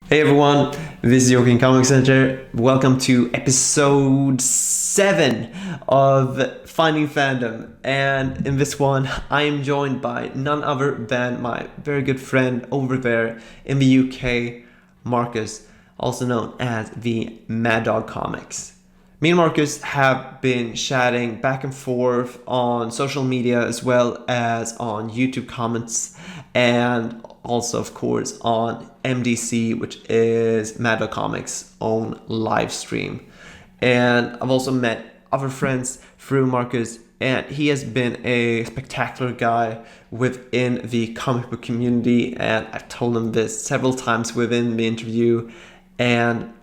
Hey everyone, this is Joakim Comic Center. Welcome to episode 7 of Finding Fandom. And in this one, I am joined by none other than my very good friend over there in the UK, Marcus, also known as the Maddogg Comics. Me and Marcus have been chatting back and forth on social media as well as on YouTube comments and also, of course, on MDC, which is Maddogg Comics' own live stream. And I've also met other friends through Marcus, and he has been a spectacular guy within the comic book community. And I've told him this several times within the interview, and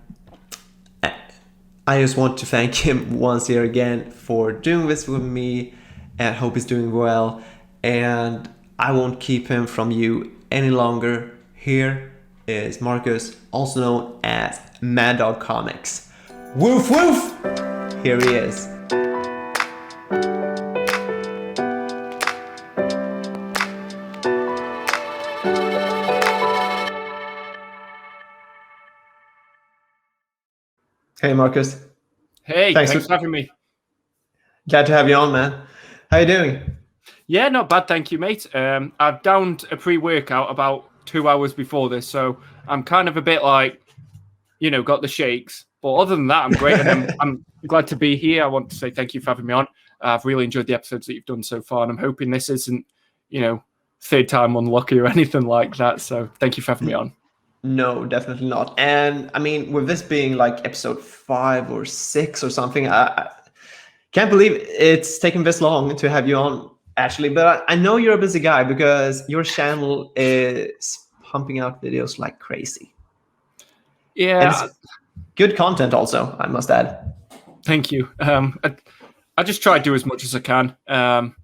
I just want to thank him once here again for doing this with me, and hope he's doing well. And I won't keep him from you any longer. Here is Marcus, also known as Maddogg Comics. Woof Woof! Here he is. Hey Marcus. Hey, thanks for having me. Glad to have you on, man. How you doing? Yeah, not bad, thank you, mate. I've downed a pre-workout about 2 hours before this, so I'm kind of a bit like, got the shakes. But other than that, I'm great, and I'm glad to be here. I want to say thank you for having me on. I've really enjoyed the episodes that you've done so far, and I'm hoping this isn't, third time unlucky or anything like that. So thank you for having me on. No, definitely not. And I mean, with this being like episode 5 or 6 or something, I can't believe it's taken this long to have you on, actually. But I know you're a busy guy because your channel is pumping out videos like crazy. Yeah. And it's good content also, I must add. Thank you. I just try to do as much as I can.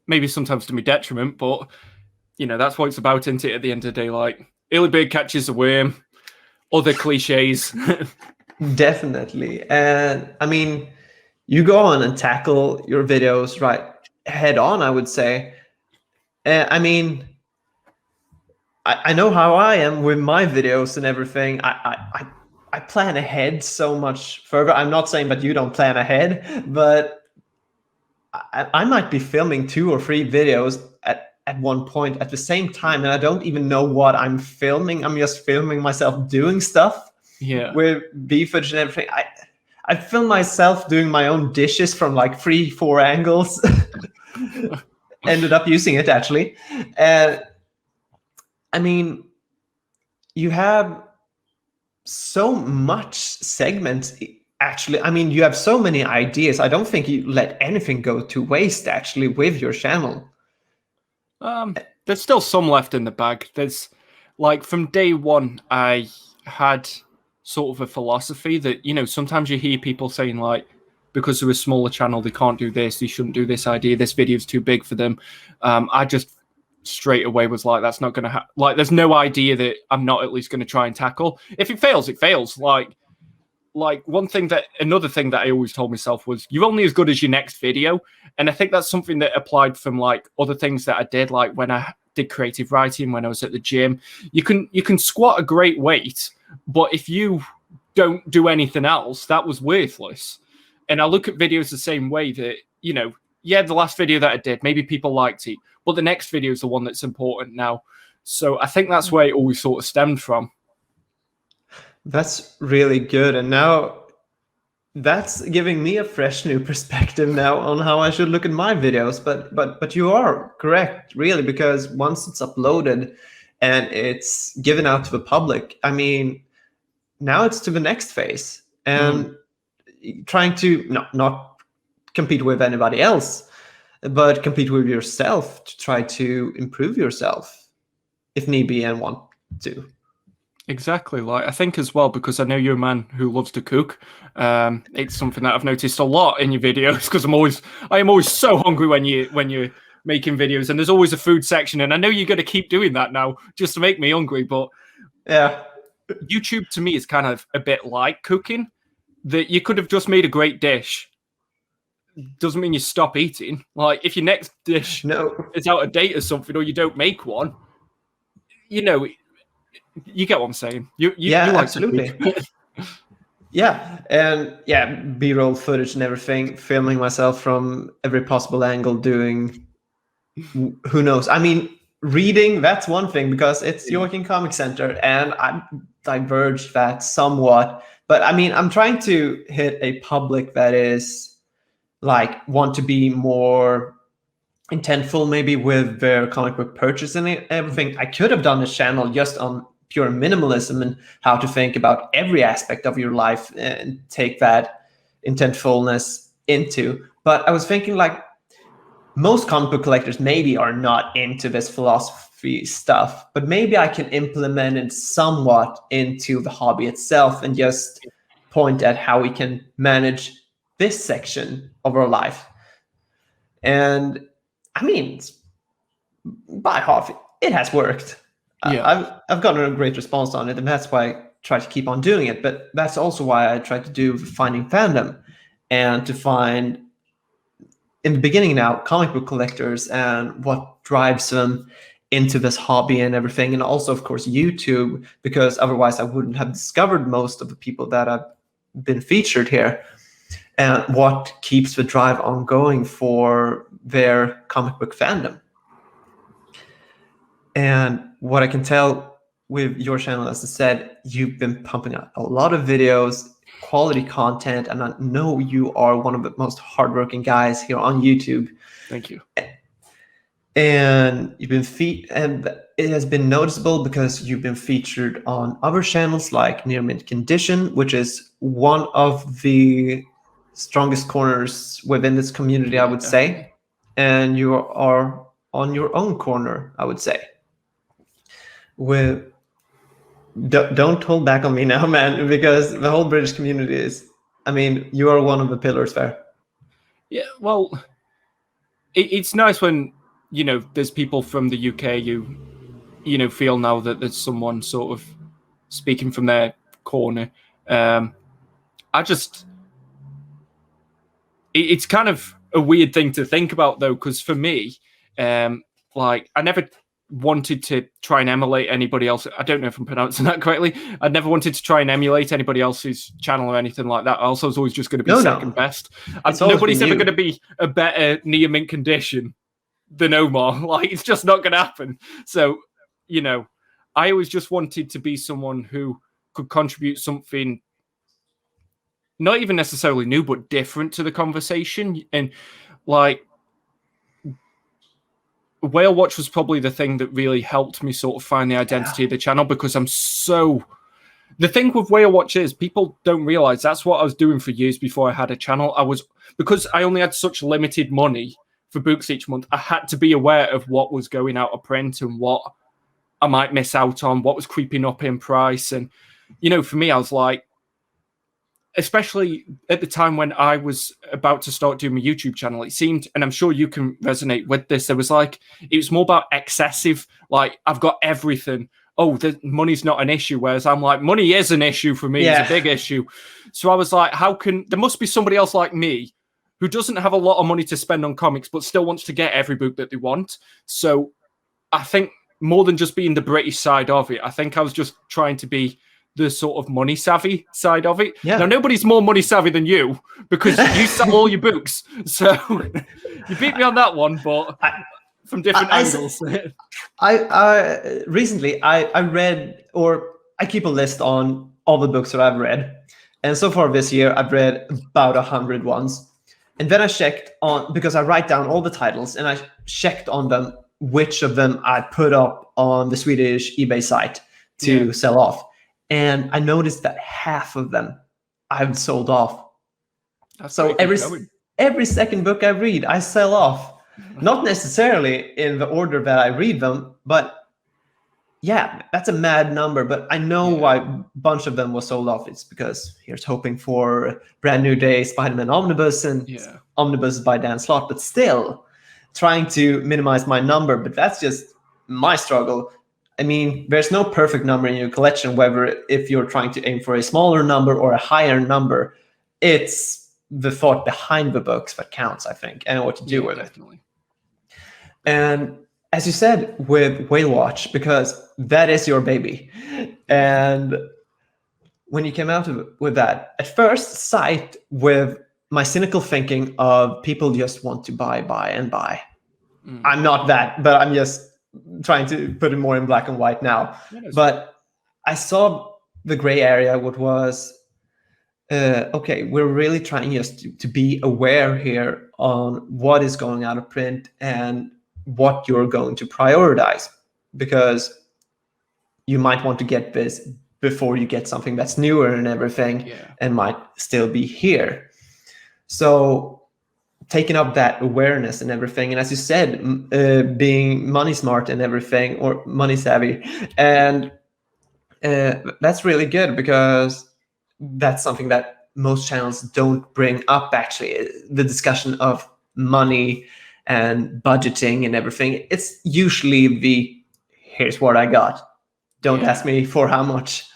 Maybe sometimes to my detriment, but, that's what it's about, isn't it, at the end of the day? Like, early bird catches the worm, other cliches. Definitely. And I mean, you go on and tackle your videos right head on, I would say. I mean, I know how I am with my videos and everything. I plan ahead so much further. I'm not saying that you don't plan ahead, but I might be filming 2 or 3 videos at one point at the same time, and I don't even know what I'm filming. I'm just filming myself doing stuff. Yeah. With beef footage and everything. I filmed myself doing my own dishes from like 3-4 angles. Ended up using it actually. I mean, you have so much segments actually. I mean, you have so many ideas. I don't think you let anything go to waste actually with your channel. There's still some left in the bag. There's like from day one, I had sort of a philosophy that, sometimes you hear people saying like, because they're a smaller channel, they can't do this, they shouldn't do this idea, this video's too big for them. I just straight away was like, that's not going to happen. Like, there's no idea that I'm not at least going to try and tackle. If it fails, it fails. Like another thing that I always told myself was, you're only as good as your next video. And I think that's something that applied from like other things that I did, like when I did creative writing, when I was at the gym. You can squat a great weight, but if you don't do anything else, that was worthless. And I look at videos the same way that, the last video that I did, maybe people liked it, but the next video is the one that's important now. So I think that's where it always sort of stemmed from. That's really good. And now that's giving me a fresh new perspective now on how I should look at my videos. But you are correct, really, because once it's uploaded and it's given out to the public, I mean, now it's to the next phase and trying to not compete with anybody else, but compete with yourself to try to improve yourself if need be and want to. Exactly. Like, I think as well, because I know you're a man who loves to cook. It's something that I've noticed a lot in your videos, because I am always so hungry when you're making videos, and there's always a food section. And I know you're going to keep doing that now just to make me hungry. But yeah, YouTube to me is kind of a bit like cooking, that you could have just made a great dish. Doesn't mean you stop eating. Like, if your next dish is out of date or something, or you don't make one, You get what I'm saying. You Yeah, like absolutely. Yeah, and yeah, B-roll footage and everything, filming myself from every possible angle, doing who knows. I mean, reading, that's one thing because it's Joachim Comic Center, and I diverged that somewhat. But I mean, I'm trying to hit a public that is like want to be more intentful maybe with their comic book purchase and everything. I could have done this channel just on pure minimalism and how to think about every aspect of your life and take that intentfulness into. But I was thinking like most comic book collectors maybe are not into this philosophy stuff, but maybe I can implement it somewhat into the hobby itself and just point at how we can manage this section of our life. And I mean, by half, it has worked. Yeah. I've gotten a great response on it, and that's why I try to keep on doing it. But that's also why I try to do Finding Fandom, and to find, in the beginning now, comic book collectors and what drives them into this hobby and everything. And also, of course, YouTube, because otherwise I wouldn't have discovered most of the people that have been featured here. And what keeps the drive ongoing for their comic book fandom. And what I can tell with your channel, as I said, you've been pumping out a lot of videos, quality content, and I know you are one of the most hardworking guys here on YouTube. Thank you. And you've been and it has been noticeable because you've been featured on other channels like Near Mint Condition, which is one of the strongest corners within this community, I would say. And you are on your own corner, I would say. Don't hold back on me now, man, because the whole British community is, I mean, you are one of the pillars there. Yeah, well, it's nice when, there's people from the UK you feel now that there's someone sort of speaking from their corner. It's kind of a weird thing to think about, though, because for me, like, I never wanted to try and emulate anybody else. I don't know if I'm pronouncing that correctly. I never wanted to try and emulate anybody else's channel or anything like that. I also was always just going to be second best. Nobody's ever going to be a better Near Mint Condition than Omar. Like, it's just not going to happen. So, I always just wanted to be someone who could contribute something not even necessarily new, but different to the conversation. And like, Whale Watch was probably the thing that really helped me sort of find the identity of the channel, because the thing with Whale Watch is people don't realize that's what I was doing for years before I had a channel. Because I only had such limited money for books each month, I had to be aware of what was going out of print and what I might miss out on, what was creeping up in price. And, for me, I was like, especially at the time when I was about to start doing my YouTube channel, it seemed, and I'm sure you can resonate with this, it was more about excessive, like, I've got everything. Oh, the money's not an issue. Whereas I'm like, money is an issue for me. Yeah. It's a big issue. So I was like, there must be somebody else like me who doesn't have a lot of money to spend on comics, but still wants to get every book that they want. So I think more than just being the British side of it, I think I was just trying to be the sort of money savvy side of it. Yeah. Now, nobody's more money savvy than you, because you sell all your books. So you beat me on that one, but from different angles. Recently I read, or I keep a list on all the books that I've read. And so far this year, I've read about 100 ones. And then I checked on, because I write down all the titles, and I checked on them, which of them I put up on the Swedish eBay site to sell off. And I noticed that half of them I've sold off. So every second book I read, I sell off. Not necessarily in the order that I read them, but yeah, that's a mad number. But I know why a bunch of them was sold off. It's because here's hoping for Brand New Day, Spider-Man Omnibus, and Omnibus by Dan Slott. But still, trying to minimize my number. But that's just my struggle. I mean, there's no perfect number in your collection, whether if you're trying to aim for a smaller number or a higher number. It's the thought behind the books that counts, I think, and what to do with it. And as you said with Whale Watch, because that is your baby. And when you came out with that, at first sight, with my cynical thinking of people just want to buy, and buy. I'm not that, but I'm just trying to put it more in black and white now. But I saw the gray area, what was, okay, we're really trying just to be aware here on what is going out of print and what you're going to prioritize, because you might want to get this before you get something that's newer and everything, and might still be here. So taking up that awareness and everything, and as you said, being money smart and everything, or money savvy, and that's really good, because that's something that most channels don't bring up, actually, the discussion of money and budgeting and everything. It's usually the, here's what I got, don't ask me for how much.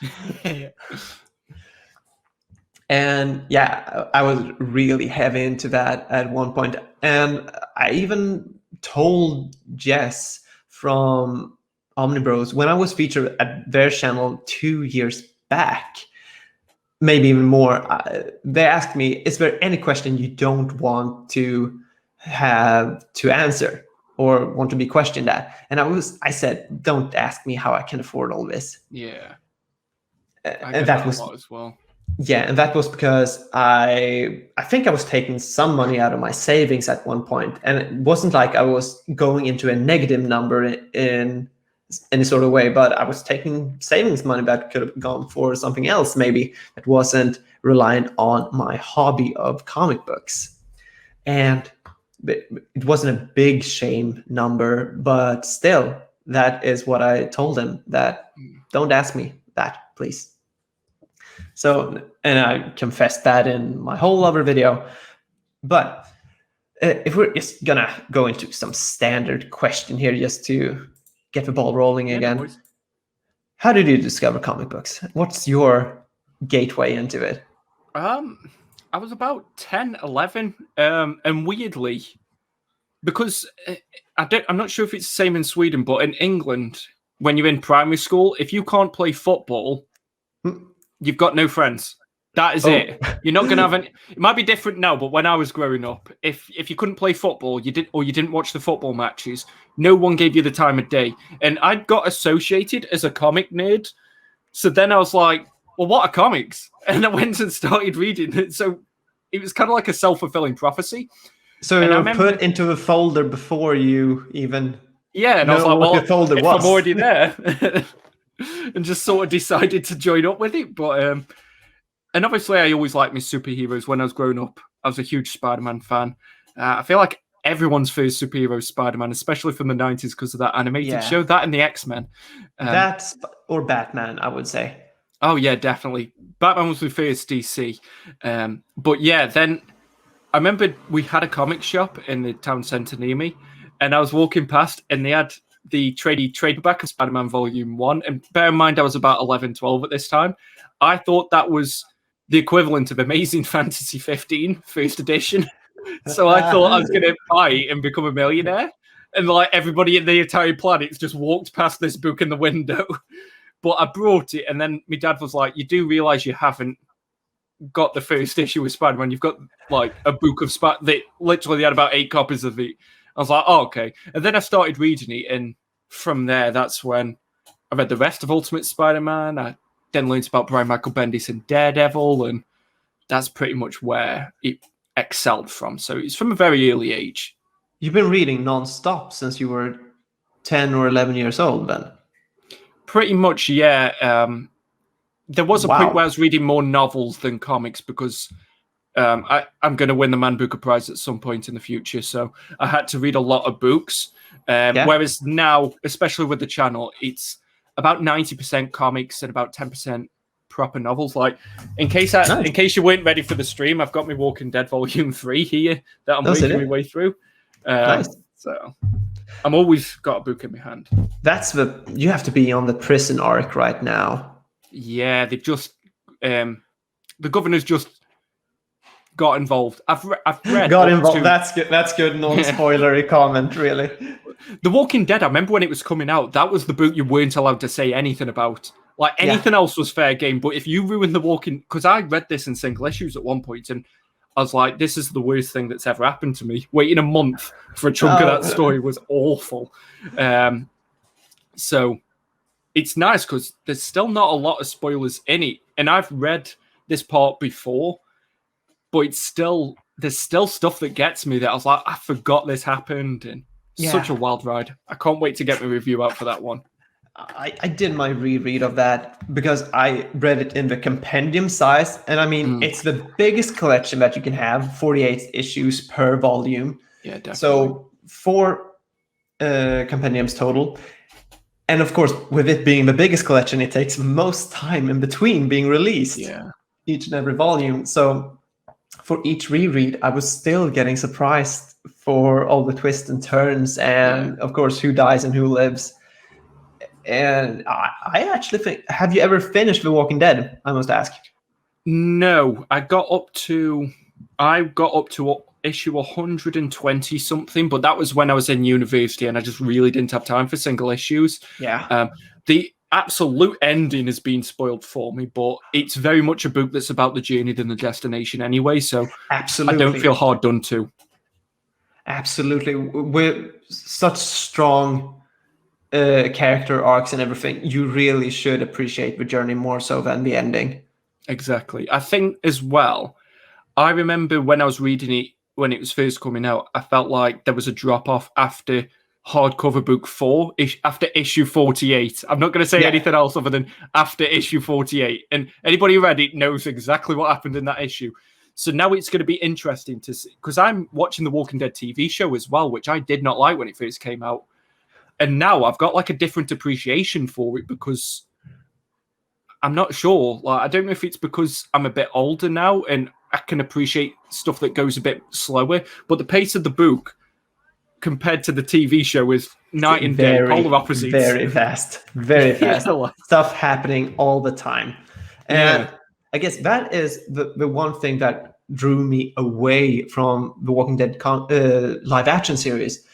And I was really heavy into that at one point. And I even told Jess from Omnibros, when I was featured at their channel 2 years back, maybe even more, they asked me, is there any question you don't want to have to answer or want to be questioned at? And I said, don't ask me how I can afford all this. And that was a lot as well. And that was because I think I was taking some money out of my savings at one point, and it wasn't like I was going into a negative number in any sort of way, but I was taking savings money that could have gone for something else, maybe, that wasn't reliant on my hobby of comic books. And it wasn't a big shame number, but still, that is what I told him, that don't ask me that, please. So, and I confessed that in my whole other video. But if we're just gonna go into some standard question here, just to get the ball rolling again. How did you discover comic books? What's your gateway into it? I was about 10, 11, and weirdly, because I'm not sure if it's the same in Sweden, but in England, when you're in primary school, if you can't play football, you've got no friends. That is it. You're not gonna have any. It might be different now, but when I was growing up, if you couldn't play football, you didn't watch the football matches, no one gave you the time of day. And I got associated as a comic nerd. So then I was like, well, what are comics? And I went and started reading it. So it was kind of like a self-fulfilling prophecy. So you were put into a folder before you even and I was like, well, the folder if was. I'm already there. And just sort of decided to join up with it. But and obviously I always liked my superheroes. When I was growing up, I was a huge Spider-Man fan. I feel like everyone's first superhero is Spider-Man, especially from the 90s, because of that animated show, that and the X-Men. Or Batman, I would say. Oh yeah, definitely. Batman was my first DC. But yeah, then I remember we had a comic shop in the town centre near me, and I was walking past and they had the trade paperback of Spider-Man Volume 1. And bear in mind, I was about 11, 12 at this time. I thought that was the equivalent of Amazing Fantasy 15, first edition. So I thought I was going to buy it and become a millionaire. And like everybody in the entire planet just walked past this book in the window. But I brought it, and then my dad was like, you do realise you haven't got the first issue with Spider-Man. You've got like a book of they literally had about 8 copies of it. I was like, oh, okay. And then I started reading it, and from there, that's when I read the rest of Ultimate Spider-Man. I then learned about Brian Michael Bendis and Daredevil, and that's pretty much where it excelled from. So it's from a very early age. You've been reading non-stop since you were 10 or 11 years old, then? Pretty much, yeah. There was a point where I was reading more novels than comics because I'm going to win the Man Booker Prize at some point in the future. So I had to read a lot of books. Whereas now, especially with the channel, it's about 90% comics and about 10% proper novels. Like, in case you weren't ready for the stream, I've got my Walking Dead Volume 3 here that I'm reading my way through. So I'm always got a book in my hand. You have to be on the prison arc right now. Yeah, they just the governor's just got involved. I've read Got up involved. to That's good. Non-spoilery comment, really. The Walking Dead. I remember when it was coming out. That was the book you weren't allowed to say anything about. Like anything else was fair game. But if you ruined The Walking, because I read this in single issues at one point, and I was like, this is the worst thing that's ever happened to me. Waiting a month for a chunk of that story was awful. So it's nice because there's still not a lot of spoilers in it. And I've read this part before, but there's still stuff that gets me that I was like, I forgot this happened. And such a wild ride. I can't wait to get my review out for that one. I did my reread of that because I read it in the compendium size. And I mean, it's the biggest collection that you can have, 48 issues per volume. Yeah, definitely. So 4 compendiums total. And of course, with it being the biggest collection, it takes most time in between being released. Yeah. Each and every volume. So for each reread, I was still getting surprised for all the twists and turns and, of course, who dies and who lives. And I actually think, have you ever finished The Walking Dead? I must ask. No, I got up to issue 120 something, but that was when I was in university and I just really didn't have time for single issues. Yeah. The absolute ending has been spoiled for me, but it's very much a book that's about the journey than the destination anyway. So absolutely, I don't feel hard done to. Absolutely, with such strong character arcs and everything, you really should appreciate the journey more so than the ending. Exactly. I think as well, I remember when I was reading it when it was first coming out, I felt like there was a drop off after hardcover book 4, after issue 48. I'm not going to say anything else other than after issue 48. And anybody who read it knows exactly what happened in that issue. So now it's going to be interesting to see, because I'm watching the Walking Dead TV show as well, which I did not like when it first came out. And now I've got like a different appreciation for it because I'm not sure. Like, I don't know if it's because I'm a bit older now and I can appreciate stuff that goes a bit slower. But the pace of the book compared to the TV show is night and day, polar opposites. Very fast. Very fast. Stuff happening all the time. And I guess that is the one thing that drew me away from the Walking Dead live action series.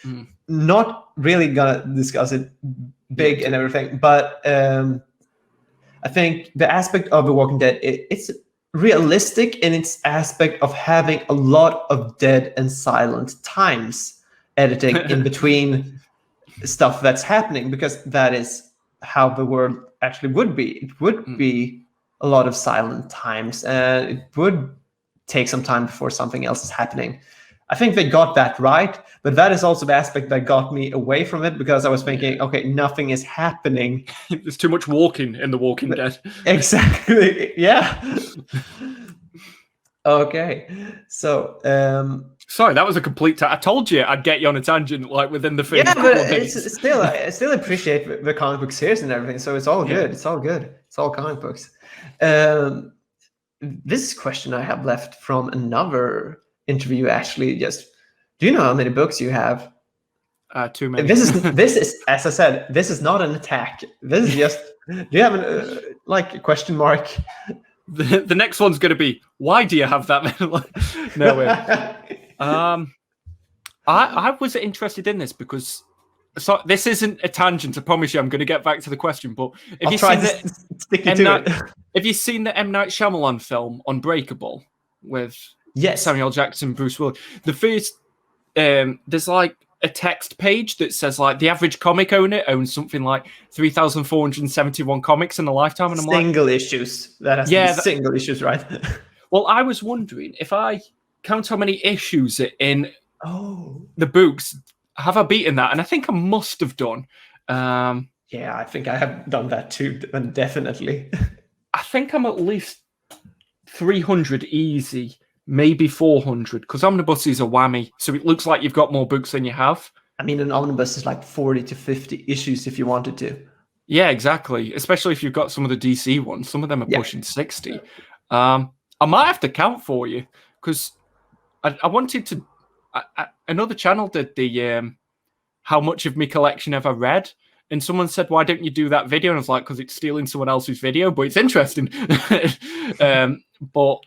Not really gonna discuss it big and everything, but I think the aspect of the Walking Dead, it's realistic in its aspect of having a lot of dead and silent times editing in between stuff that's happening, because that is how the world actually would be. It would be a lot of silent times, and it would take some time before something else is happening. I think they got that right, but that is also the aspect that got me away from it, because I was thinking, okay, nothing is happening. There's too much walking in The Walking Dead. Exactly. Yeah. Okay. So, sorry, that was a complete. I told you I'd get you on a tangent, like within the film. Yeah, but it's still, I still appreciate the comic book series and everything. So it's all good. It's all good. It's all comic books. This question I have left from another interview, actually, just, do you know how many books you have? Too many. This is, as I said, this is not an attack. This is just, do you have a question mark? The next one's going to be, why do you have that many? No way. I was interested in this because, so this isn't a tangent. I promise you, I'm going to get back to the question. But have you seen the M. Night Shyamalan film Unbreakable with Samuel Jackson, Bruce Willis? The first, there's like a text page that says like the average comic owner owns something like 3,471 comics in a lifetime, and I'm single issues. That has to be single issues, right? Well, I was wondering if I count how many issues are in the books, have I beaten that? And I think I must have done. Yeah, I think I have done that too, definitely. I think I'm at least 300 easy, maybe 400, because omnibuses are whammy. So it looks like you've got more books than you have. I mean, an omnibus is like 40 to 50 issues if you wanted to. Yeah, exactly. Especially if you've got some of the DC ones. Some of them are pushing 60. I might have to count for you, because I wanted to... another channel did the how much of my collection have I read, and someone said, why don't you do that video? And I was like, because it's stealing someone else's video, but it's interesting. But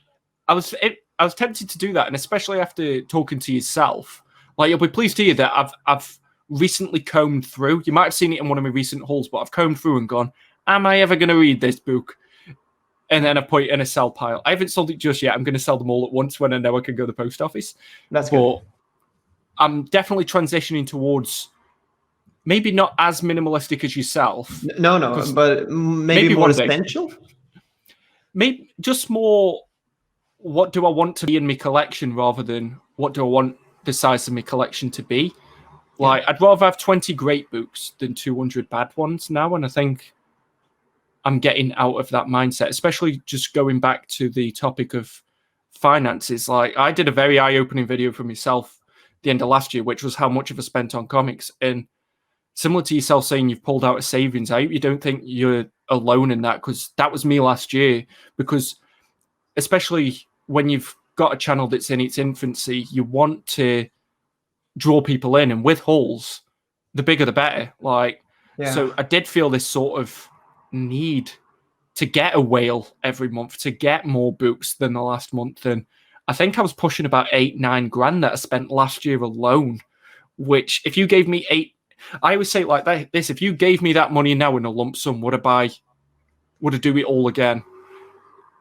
I was tempted to do that, and especially after talking to yourself, like you'll be pleased to hear that I've recently combed through. You might have seen it in one of my recent hauls, but I've combed through and gone, am I ever going to read this book? And then I put it in a sell pile. I haven't sold it just yet. I'm going to sell them all at once when I know I can go to the post office. That's good. But I'm definitely transitioning towards maybe not as minimalistic as yourself. No, but maybe more essential. Maybe just more. What do I want to be in my collection rather than what do I want the size of my collection to be? Like, I'd rather have 20 great books than 200 bad ones now, and I think I'm getting out of that mindset, especially just going back to the topic of finances. Like, I did a very eye-opening video for myself at the end of last year, which was how much have I spent on comics. And similar to yourself saying you've pulled out a savings, I hope you don't think you're alone in that, because that was me last year. Because especially when you've got a channel that's in its infancy, you want to draw people in, and with hauls, the bigger the better. Like, so I did feel this sort of need to get a whale every month, to get more books than the last month. And I think I was pushing about 8-9 grand that I spent last year alone, which if you gave me I always say it like this, if you gave me that money now in a lump sum, would I do it all again?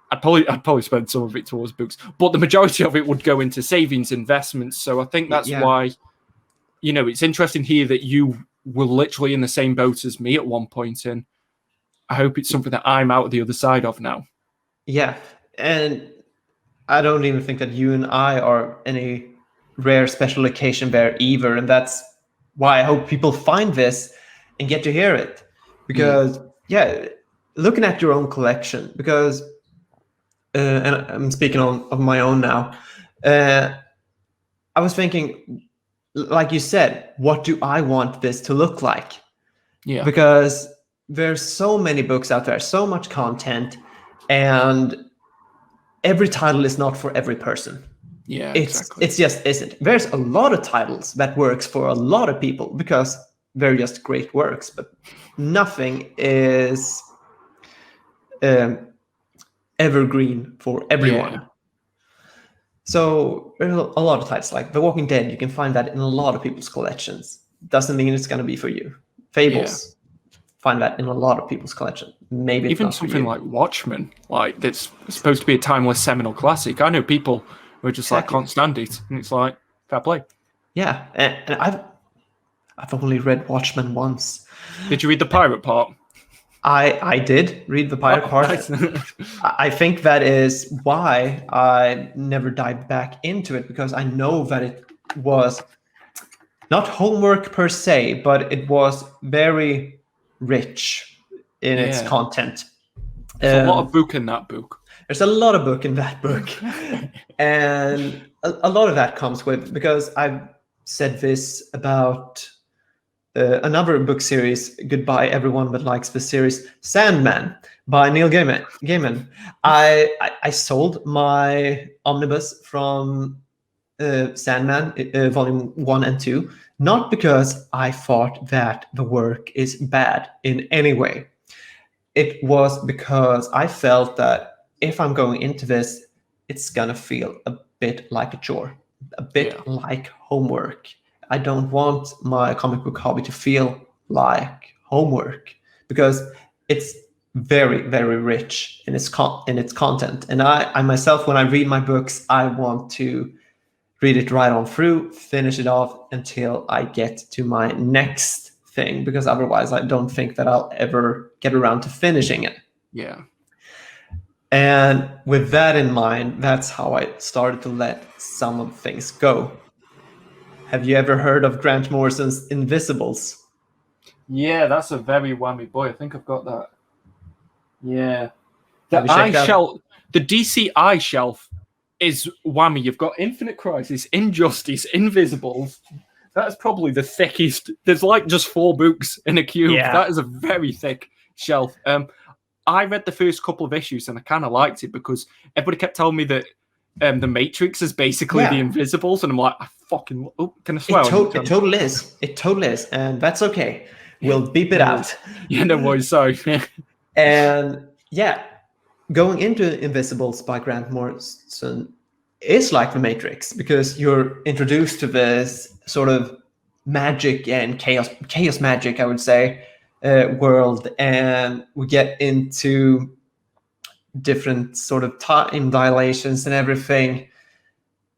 I'd probably spend some of it towards books, but the majority of it would go into savings, investments. So I think that's why, it's interesting here that you were literally in the same boat as me at one point, and I hope it's something that I'm out the other side of now. Yeah, and I don't even think that you and I are any rare special occasion bear either, and that's why I hope people find this and get to hear it. Because, looking at your own collection, because, and I'm speaking of my own now, I was thinking, like you said, what do I want this to look like? Yeah. Because there's so many books out there, so much content, and every title is not for every person. Yeah, exactly. It's just isn't. There's a lot of titles that works for a lot of people because they're just great works, but nothing is evergreen for everyone. Yeah. So there's a lot of titles like The Walking Dead. You can find that in a lot of people's collections. Doesn't mean it's going to be for you. Fables. Find that in a lot of people's collection. Maybe even something like Watchmen, like that's supposed to be a timeless seminal classic. I know people who are just like can't stand it, and it's like fair play. Yeah, and I've only read Watchmen once. Did you read the pirate part? I did read the pirate part. Nice. I think that is why I never dived back into it, because I know that it was not homework per se, but it was very rich in its content. There's a lot of book in that book. There's a lot of book in that book. And a lot of that comes with, because I've said this about another book series, Goodbye Everyone But Likes the Series, Sandman by Neil Gaiman. I sold my omnibus from Sandman, volume 1 and 2, not because I thought that the work is bad in any way. It was because I felt that if I'm going into this, it's gonna feel a bit like a chore, a bit like homework. I don't want my comic book hobby to feel like homework, because it's very, very rich in its content. And I myself, when I read my books, I want to read it right on through, finish it off until I get to my next thing, because otherwise I don't think that I'll ever get around to finishing it. Yeah. And with that in mind, that's how I started to let some of things go. Have you ever heard of Grant Morrison's Invisibles? Yeah, that's a very whammy boy. I think I've got that. Yeah. The DC eye shelf is whammy. You've got Infinite Crisis, Injustice, Invisibles. That's probably the thickest. There's like just 4 books in a cube. Yeah. That is a very thick shelf. I read the first couple of issues and I kind of liked it because everybody kept telling me that the Matrix is basically the Invisibles, and I'm like, can I swear? It totally is. It totally is, and that's okay. We'll beep it out. Yeah, no worries. Sorry. And going into Invisibles by Grant Morrison, is like the Matrix, because you're introduced to this sort of magic and chaos magic, I would say, world, and we get into different sort of time dilations and everything.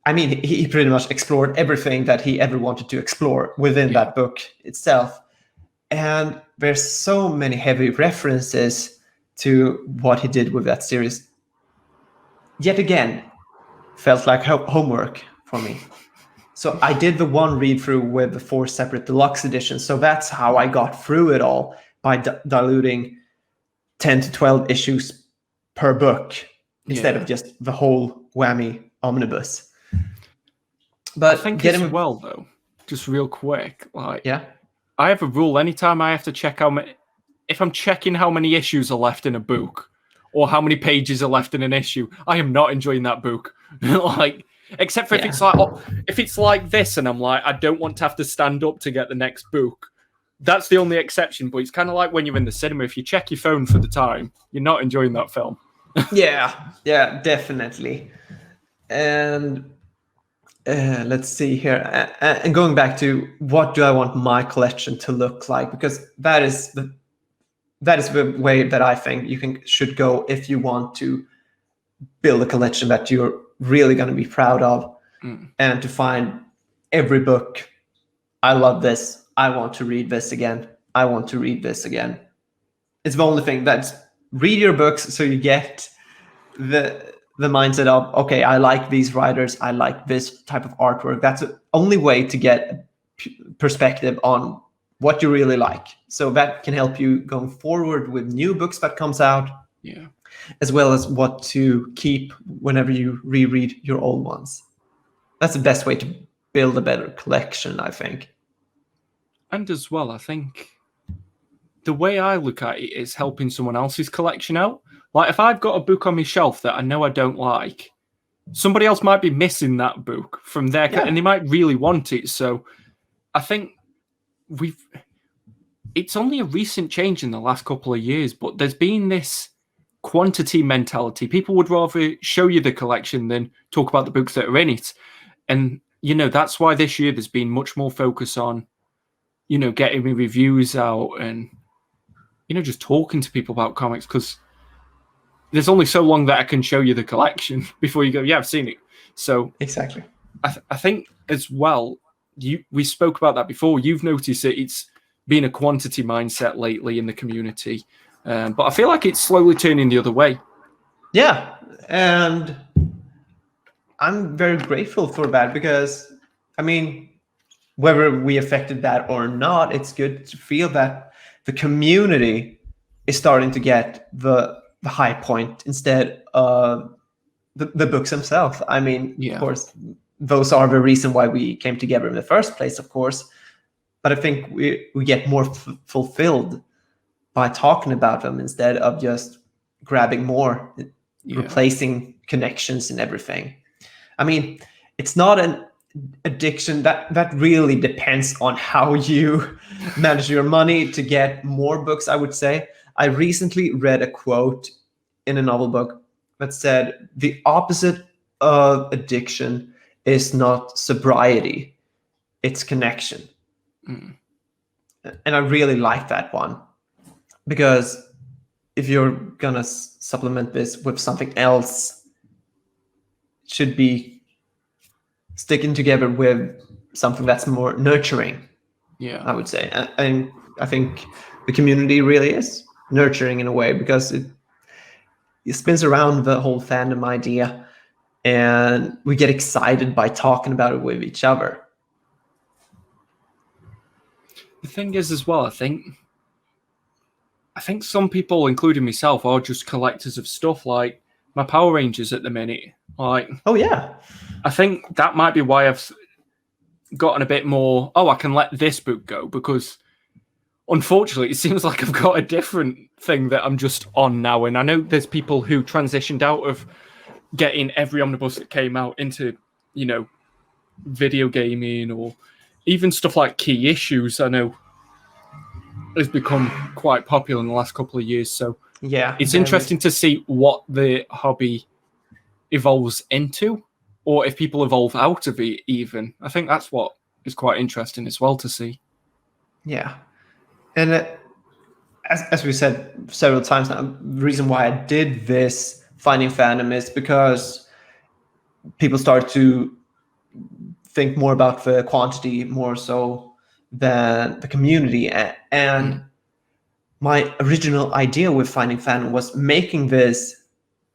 I mean, he pretty much explored everything that he ever wanted to explore within that book itself. And there's so many heavy references to what he did with that series. Yet again, felt like homework for me. So I did the one read through with the 4 separate deluxe editions. So that's how I got through it all, by diluting 10 to 12 issues per book instead of just the whole whammy omnibus. But I think as well, though, just real quick, like, I have a rule anytime I have to check how many, if I'm checking how many issues are left in a book or how many pages are left in an issue, I am not enjoying that book. Like, except for if it's like this and I'm like, I don't want to have to stand up to get the next book. That's the only exception. But it's kind of like when you're in the cinema, if you check your phone for the time, you're not enjoying that film. yeah, definitely. And let's see here. And going back to what do I want my collection to look like, because that is the way that I think you should go if you want to build a collection that you're really going to be proud of, and to find every book. I love this. I want to read this again. I want to read this again. It's the only thing. That's read your books so you get the mindset of, okay, I like these writers. I like this type of artwork. That's the only way to get perspective on what you really like. So that can help you going forward with new books that comes out. Yeah. As well as what to keep whenever you reread your old ones. That's the best way to build a better collection, I think. And as well, I think the way I look at it is helping someone else's collection out. Like, if I've got a book on my shelf that I know I don't like, somebody else might be missing that book from their and they might really want it. So I think it's only a recent change in the last couple of years, but there's been this quantity mentality. People would rather show you the collection than talk about the books that are in it. And, that's why this year there's been much more focus on, getting me reviews out and, just talking to people about comics, because there's only so long that I can show you the collection before you go, yeah, I've seen it. So exactly. I think as well, we spoke about that before. You've noticed that it's been a quantity mindset lately in the community. But I feel like it's slowly turning the other way. Yeah, and I'm very grateful for that, because, I mean, whether we affected that or not, it's good to feel that the community is starting to get the high point instead of the books themselves. I mean, of course, those are the reason why we came together in the first place, of course. But I think we get more fulfilled by talking about them instead of just grabbing more, replacing connections and everything. I mean, it's not an addiction. That really depends on how you manage your money to get more books, I would say. I recently read a quote in a novel book that said, the opposite of addiction is not sobriety, it's connection. And I really like that one. Because if you're gonna supplement this with something else, it should be sticking together with something that's more nurturing. Yeah, I would say, and I think the community really is nurturing in a way, because it spins around the whole fandom idea, and we get excited by talking about it with each other. The thing is, as well, I think some people, including myself, are just collectors of stuff. Like my Power Rangers at the minute. Like, oh yeah, I think that might be why I've gotten a bit more. Oh, I can let this book go, because unfortunately, it seems like I've got a different thing that I'm just on now. And I know there's people who transitioned out of getting every omnibus that came out into, video gaming, or even stuff like key issues. I know has become quite popular in the last couple of years. So yeah, it's interesting to see what the hobby evolves into. or if people evolve out of it even. I think that's what is quite interesting as well to see. Yeah. And as we said several times now, the reason why I did this Finding Fandom is because people start to think more about the quantity more so than the community. And my original idea with Finding Fandom was making this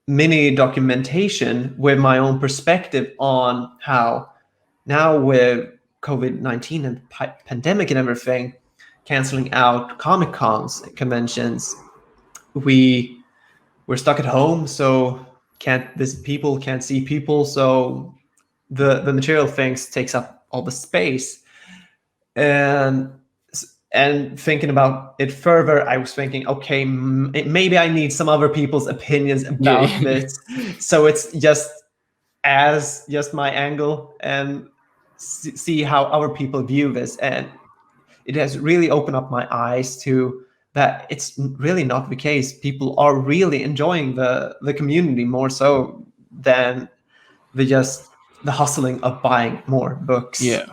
mini documentation with my own perspective on how now with COVID-19 and pandemic and everything, canceling out Comic Cons, conventions, we're stuck at home, so can't visit people, can't see people, so the material things takes up all the space. And thinking about it further, I was thinking, okay, maybe I need some other people's opinions about this. So it's just my angle and see how other people view this. And it has really opened up my eyes to that it's really not the case. People are really enjoying the community more so than the hustling of buying more books. Yeah.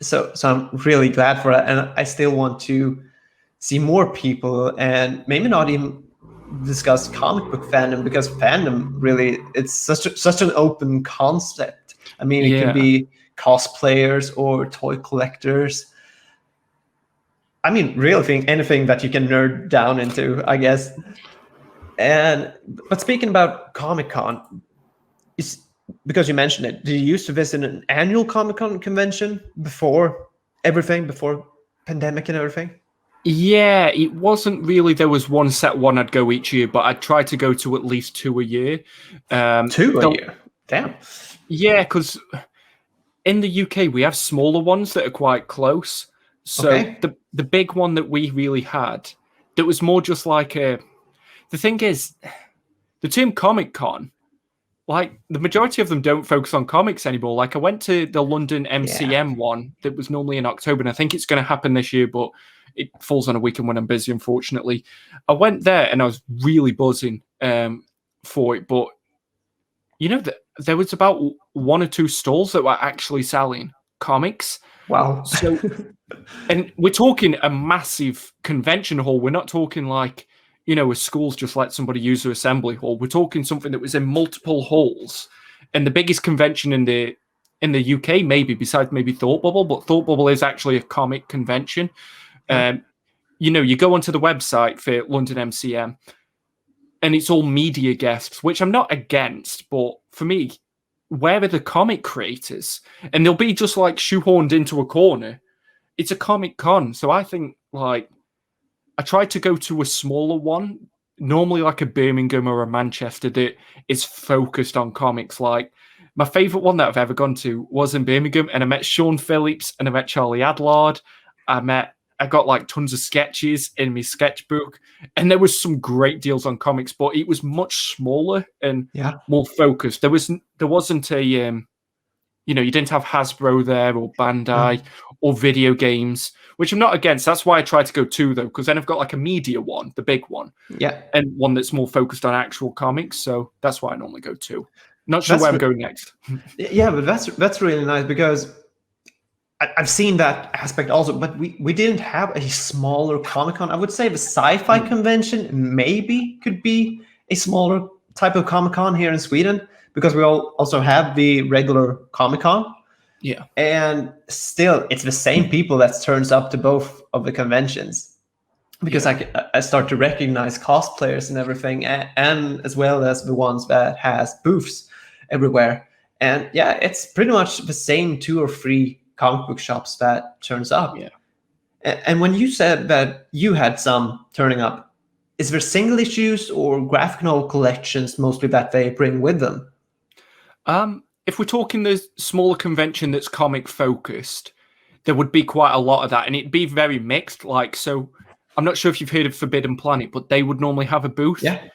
So I'm really glad for that, and I still want to see more people, and maybe not even discuss comic book fandom, because fandom really, it's such an open concept. I mean, it could be cosplayers or toy collectors. I mean, really anything that you can nerd down into, I guess. But speaking about Comic-Con, because you mentioned it, did you used to visit an annual Comic-Con convention before pandemic and everything? Yeah, it wasn't really. There was one set one I'd go each year, but I'd try to go to at least 2 a year. 2 a year? Damn. Yeah, because in the UK we have smaller ones that are quite close. So the big one that we really had, that was more just like a... The thing is, the term Comic-Con, like, the majority of them don't focus on comics anymore. Like, I went to the London MCM one that was normally in October, and I think it's going to happen this year, but it falls on a weekend when I'm busy, unfortunately. I went there, and I was really buzzing for it, but, you know, there was about 1 or 2 stalls that were actually selling comics. Wow. So, and we're talking a massive convention hall. We're not talking like, you know, a school's just let somebody use their assembly hall. We're talking something that was in multiple halls, and the biggest convention in the UK, maybe besides maybe Thought Bubble, but Thought Bubble is actually a comic convention. You know, you go onto the website for London MCM, and it's all media guests, which I'm not against, but for me, where are the comic creators? And they'll be just like shoehorned into a corner. It's a Comic Con, so I think, like, I tried to go to a smaller one, normally like a Birmingham or a Manchester, that is focused on comics. Like, my favourite one that I've ever gone to was in Birmingham, and I met Sean Phillips and I met Charlie Adlard. I got like tons of sketches in my sketchbook, and there was some great deals on comics, but it was much smaller and more focused. There wasn't a, you know, you didn't have Hasbro there or Bandai or video games, which I'm not against. That's why I try to go 2 though, because then I've got like a media one, the big one, and one that's more focused on actual comics. So that's why I normally go 2. Not sure where I'm going next. Yeah, but that's really nice, because I've seen that aspect also, but we didn't have a smaller Comic-Con. I would say the sci-fi convention maybe could be a smaller type of Comic-Con here in Sweden, because we also have the regular Comic-Con. Yeah. And still, it's the same people that turns up to both of the conventions, because I start to recognize cosplayers and everything, and as well as the ones that has booths everywhere. And yeah, it's pretty much the same 2 or 3 comic book shops that turns up. Yeah. And when you said that you had some turning up, is there single issues or graphic novel collections mostly that they bring with them? If we're talking the smaller convention that's comic focused, there would be quite a lot of that, and it'd be very mixed. Like, so I'm not sure if you've heard of Forbidden Planet, but they would normally have a booth. Yeah.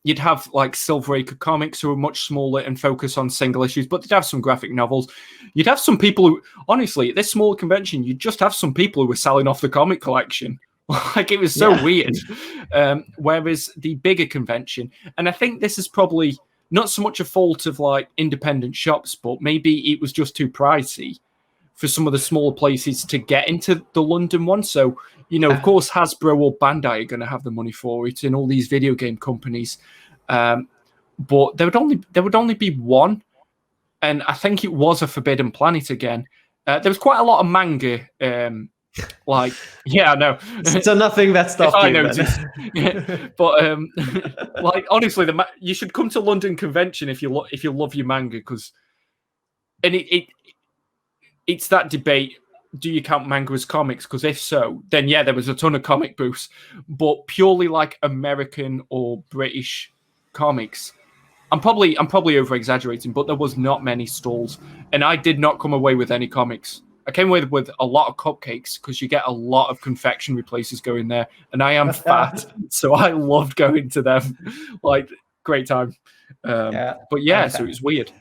You'd have like Silver Acre Comics, who are much smaller and focus on single issues, but they'd have some graphic novels. You'd have some people who, honestly, at this smaller convention, you'd just have some people who were selling off the comic collection. Like, it was so weird. Whereas the bigger convention, and I think this is probably not so much a fault of like independent shops, but maybe it was just too pricey for some of the smaller places to get into the London one. So, you know, of course, Hasbro or Bandai are going to have the money for it, and all these video game companies. But there would only be one, and I think it was a Forbidden Planet again. There was quite a lot of manga. Like, yeah, I know. So nothing that stopped I you. noticed. Yeah. But like, honestly, you should come to London Convention if you love your manga, because, and it's that debate. Do you count manga as comics? Because if so, then yeah, there was a ton of comic booths, but purely like American or British comics. I'm probably over exaggerating, but there was not many stalls, and I did not come away with any comics. I came away with a lot of cupcakes, because you get a lot of confectionery places going there, and I am fat, so I loved going to them. Like, great time. But yeah, so it was weird.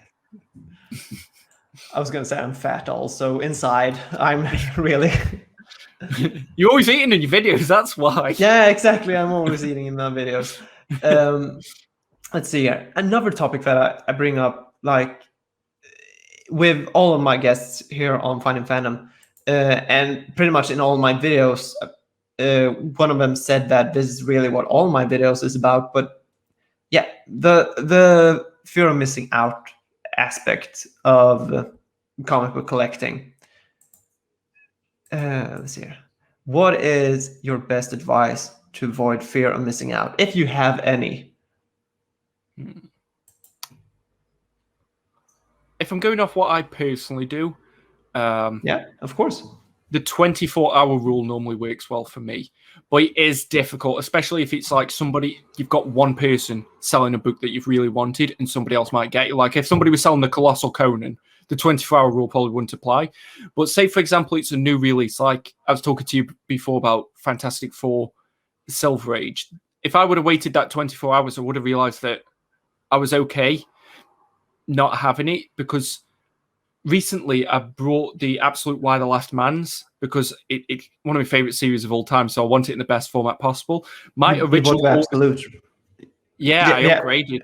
I was gonna say I'm fat also. Inside, I'm really. You're always eating in your videos, that's why. Yeah, exactly. I'm always eating in my videos. Let's see here. Another topic that I bring up, like with all of my guests here on Finding Fandom, and pretty much in all my videos, one of them said that this is really what all my videos is about. But yeah, the fear of missing out aspect of comic book collecting. Let's see here. What is your best advice to avoid fear of missing out, if you have any? If I'm going off what I personally do, yeah, of course, the 24-hour rule normally works well for me, but it is difficult, especially if it's like you've got one person selling a book that you've really wanted and somebody else might get it. Like if somebody was selling the Colossal Conan, the 24-hour rule probably wouldn't apply. But say, for example, it's a new release, like I was talking to you before about Fantastic Four Silver Age. If I would have waited that 24 hours, I would have realized that I was okay not having it, because recently I brought the Absolute Y The Last Man's, because it's one of my favorite series of all time, so I want it in the best format possible. My original Absolute. Yeah, I upgraded.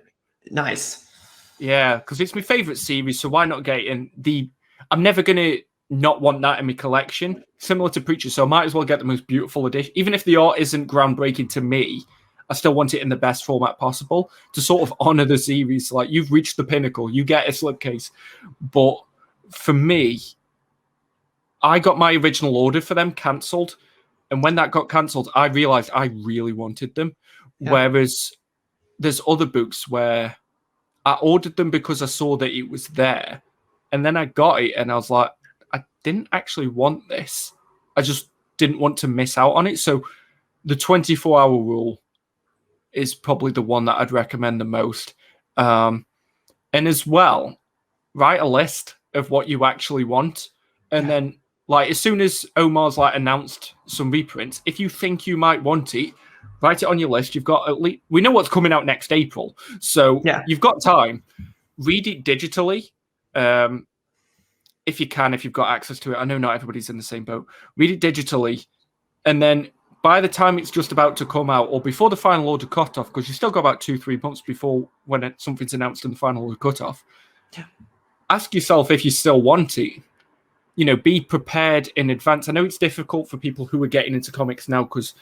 Nice. Yeah, because it's my favorite series, so why not get it in? I'm never gonna not want that in my collection, similar to Preacher, so I might as well get the most beautiful edition. Even if the art isn't groundbreaking to me, I still want it in the best format possible to sort of honor the series. Like, you've reached the pinnacle, you get a slipcase. But for me, I got my original order for them cancelled, and when that got cancelled, I realized I really wanted them. Yeah. Whereas there's other books where I ordered them because I saw that it was there, and then I got it and I was like, I didn't actually want this. I just didn't want to miss out on it. So the 24-hour rule is probably the one that I'd recommend the most. And as well, write a list of what you actually want. And then, like, as soon as Omar's like announced some reprints, if you think you might want it, write it on your list. You've got at least, we know what's coming out next April, so you've got time. Read it digitally, if you can, if you've got access to it. I know not everybody's in the same boat. Read it digitally, and then by the time it's just about to come out, or before the final order cutoff, because you still got about 2-3 months before when something's announced in the final order cutoff, ask yourself if you still want it. You know, be prepared in advance. I know it's difficult for people who are getting into comics now, because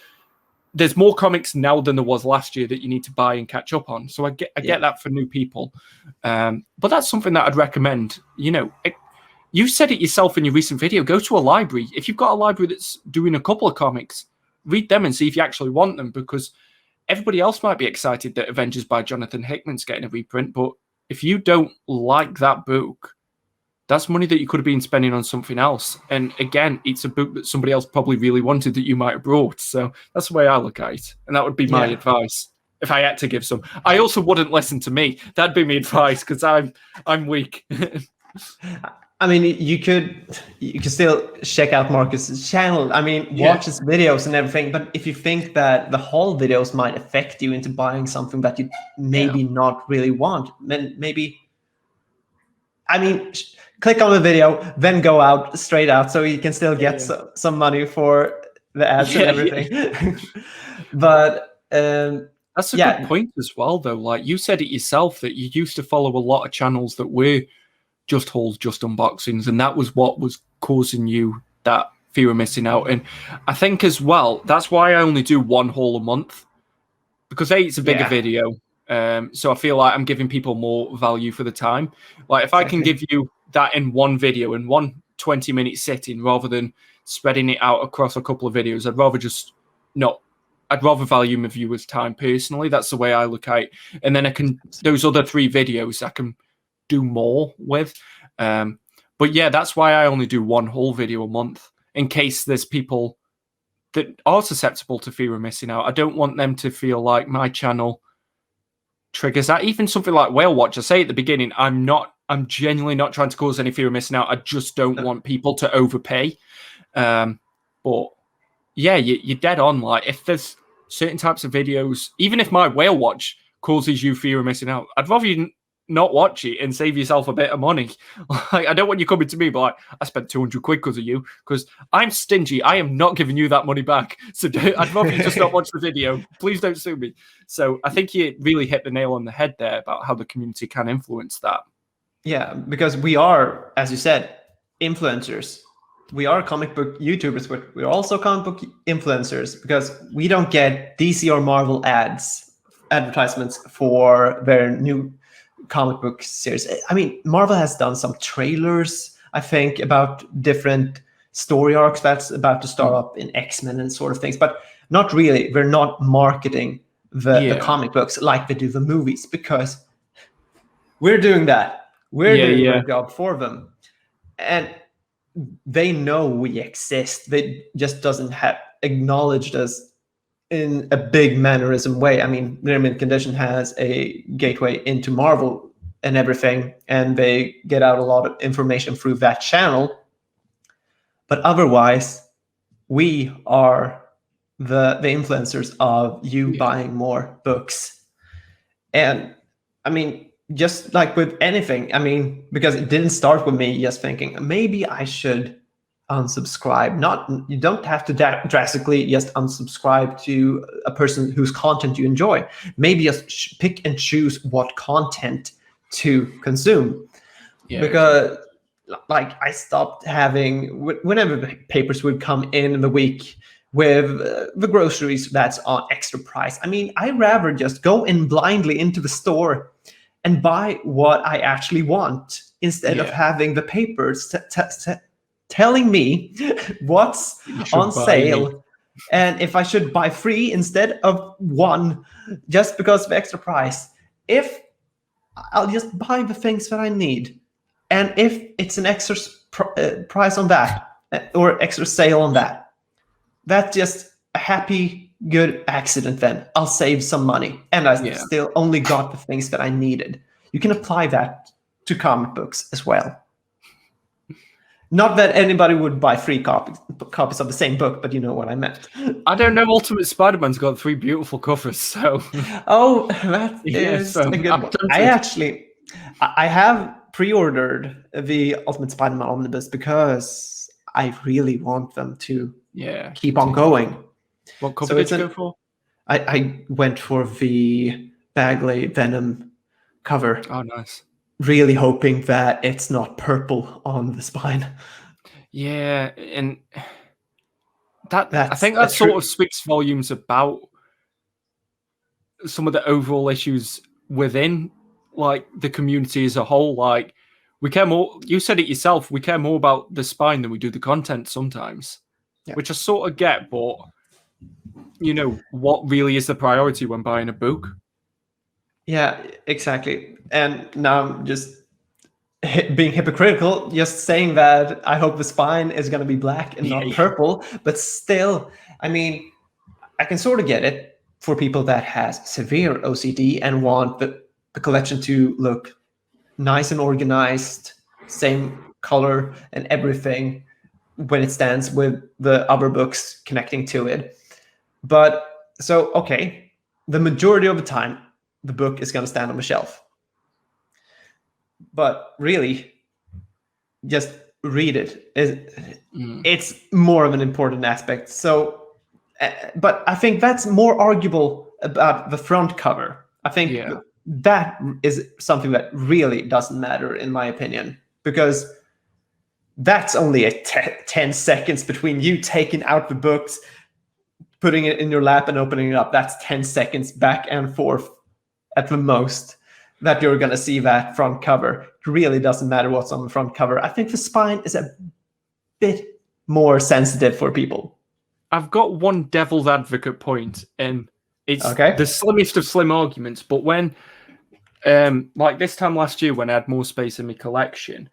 there's more comics now than there was last year that you need to buy and catch up on. So I get that for new people. But that's something that I'd recommend. You know, you said it yourself in your recent video. Go to a library. If you've got a library that's doing a couple of comics, read them and see if you actually want them, because everybody else might be excited that Avengers by Jonathan Hickman's getting a reprint. But if you don't like that book, that's money that you could have been spending on something else. And again, it's a book that somebody else probably really wanted that you might have brought. So that's the way I look at it. And that would be my advice if I had to give some. I also wouldn't listen to me. That'd be my advice, because I'm weak. I mean, you could still check out Marcus's channel. I mean, watch his videos and everything. But if you think that the whole videos might affect you into buying something that you maybe not really want, then maybe, I mean, click on the video, then go out straight out, so you can still get some money for the ads and everything. But I That's a good point as well, though. Like you said it yourself that you used to follow a lot of channels that were just hauls, just unboxings, and that was what was causing you that fear of missing out. And I think as well, that's why I only do one haul a month, because A, it's a bigger video. So I feel like I'm giving people more value for the time. Like if I can give you that in one video, in one 20-minute sitting, rather than spreading it out across a couple of videos, I'd rather value my viewers' time personally. That's the way I look at it. And then those other 3 videos I can do more with. But yeah, that's why I only do one whole video a month, in case there's people that are susceptible to fear of missing out. I don't want them to feel like my channel triggers that. Even something like Whale Watch, I say at the beginning, I'm genuinely not trying to cause any fear of missing out. I just don't want people to overpay. But yeah, you're dead on. Like if there's certain types of videos, even if my Whale Watch causes you fear of missing out, I'd rather you not watch it and save yourself a bit of money. Like I don't want you coming to me, but like, I spent 200 quid because of you, because I'm stingy. I am not giving you that money back. So I'd rather you just not watch the video. Please don't sue me. So I think you really hit the nail on the head there about how the community can influence that. Yeah, because we are, as you said, influencers. We are comic book YouTubers, but we're also comic book influencers, because we don't get DC or Marvel advertisements for their new comic book series. I mean, Marvel has done some trailers, I think, about different story arcs that's about to start up in X-Men and sort of things, but not really. We're not marketing the comic books like they do the movies, because we're doing that. We're doing their job for them. And they know we exist. They just doesn't have acknowledged us in a big mannerism way. I mean, Limited Condition has a gateway into Marvel and everything, and they get out a lot of information through that channel. But otherwise, we are the influencers of you buying more books. And I mean, just like with anything, I mean, because it didn't start with me just thinking, maybe I should unsubscribe. You don't have to drastically just unsubscribe to a person whose content you enjoy. Maybe just pick and choose what content to consume. Because like I stopped having, whenever the papers would come in the week with the groceries that's on extra price, I mean, I'd rather just go in blindly into the store and buy what I actually want, instead of having the papers telling me what's on sale and if I should buy 3 instead of 1 just because of extra price. If I'll just buy the things that I need, and if it's an extra price on that or extra sale on that, that's just a happy, good accident. Then I'll save some money, and I still only got the things that I needed. You can apply that to comic books as well. Not that anybody would buy 3 copies of the same book, but you know what I meant. I don't know. Ultimate Spider-Man's got 3 beautiful covers, so. Oh, that is a good one. I have pre-ordered the Ultimate Spider-Man Omnibus because I really want them to keep on going. What cover did you go for? I went for the Bagley Venom cover. Oh, nice. Really hoping that it's not purple on the spine. Yeah, and I think that sort of speaks volumes about some of the overall issues within like the community as a whole. Like we care more, you said it yourself, we care more about the spine than we do the content sometimes. Which I sort of get, but you know, what really is the priority when buying a book? Yeah, exactly. And now I'm just being hypocritical, just saying that I hope the spine is going to be black and not purple. But still, I mean, I can sort of get it for people that has severe OCD and want the collection to look nice and organized, same color and everything when it stands with the other books connecting to it. But so, okay, the majority of the time, the book is going to stand on the shelf. But really, just read it. It's more of an important aspect. So, but I think that's more arguable about the front cover. I think Yeah. that is something that really doesn't matter, in my opinion, because that's only 10 seconds between you taking out the books, putting it in your lap, and opening it up. That's 10 seconds back and forth at the most that you're going to see that front cover. It really doesn't matter what's on the front cover. I think the spine is a bit more sensitive for people. I've got one devil's advocate point, and it's Okay. the slimmest of slim arguments. But when, like this time last year, when I had more space in my collection,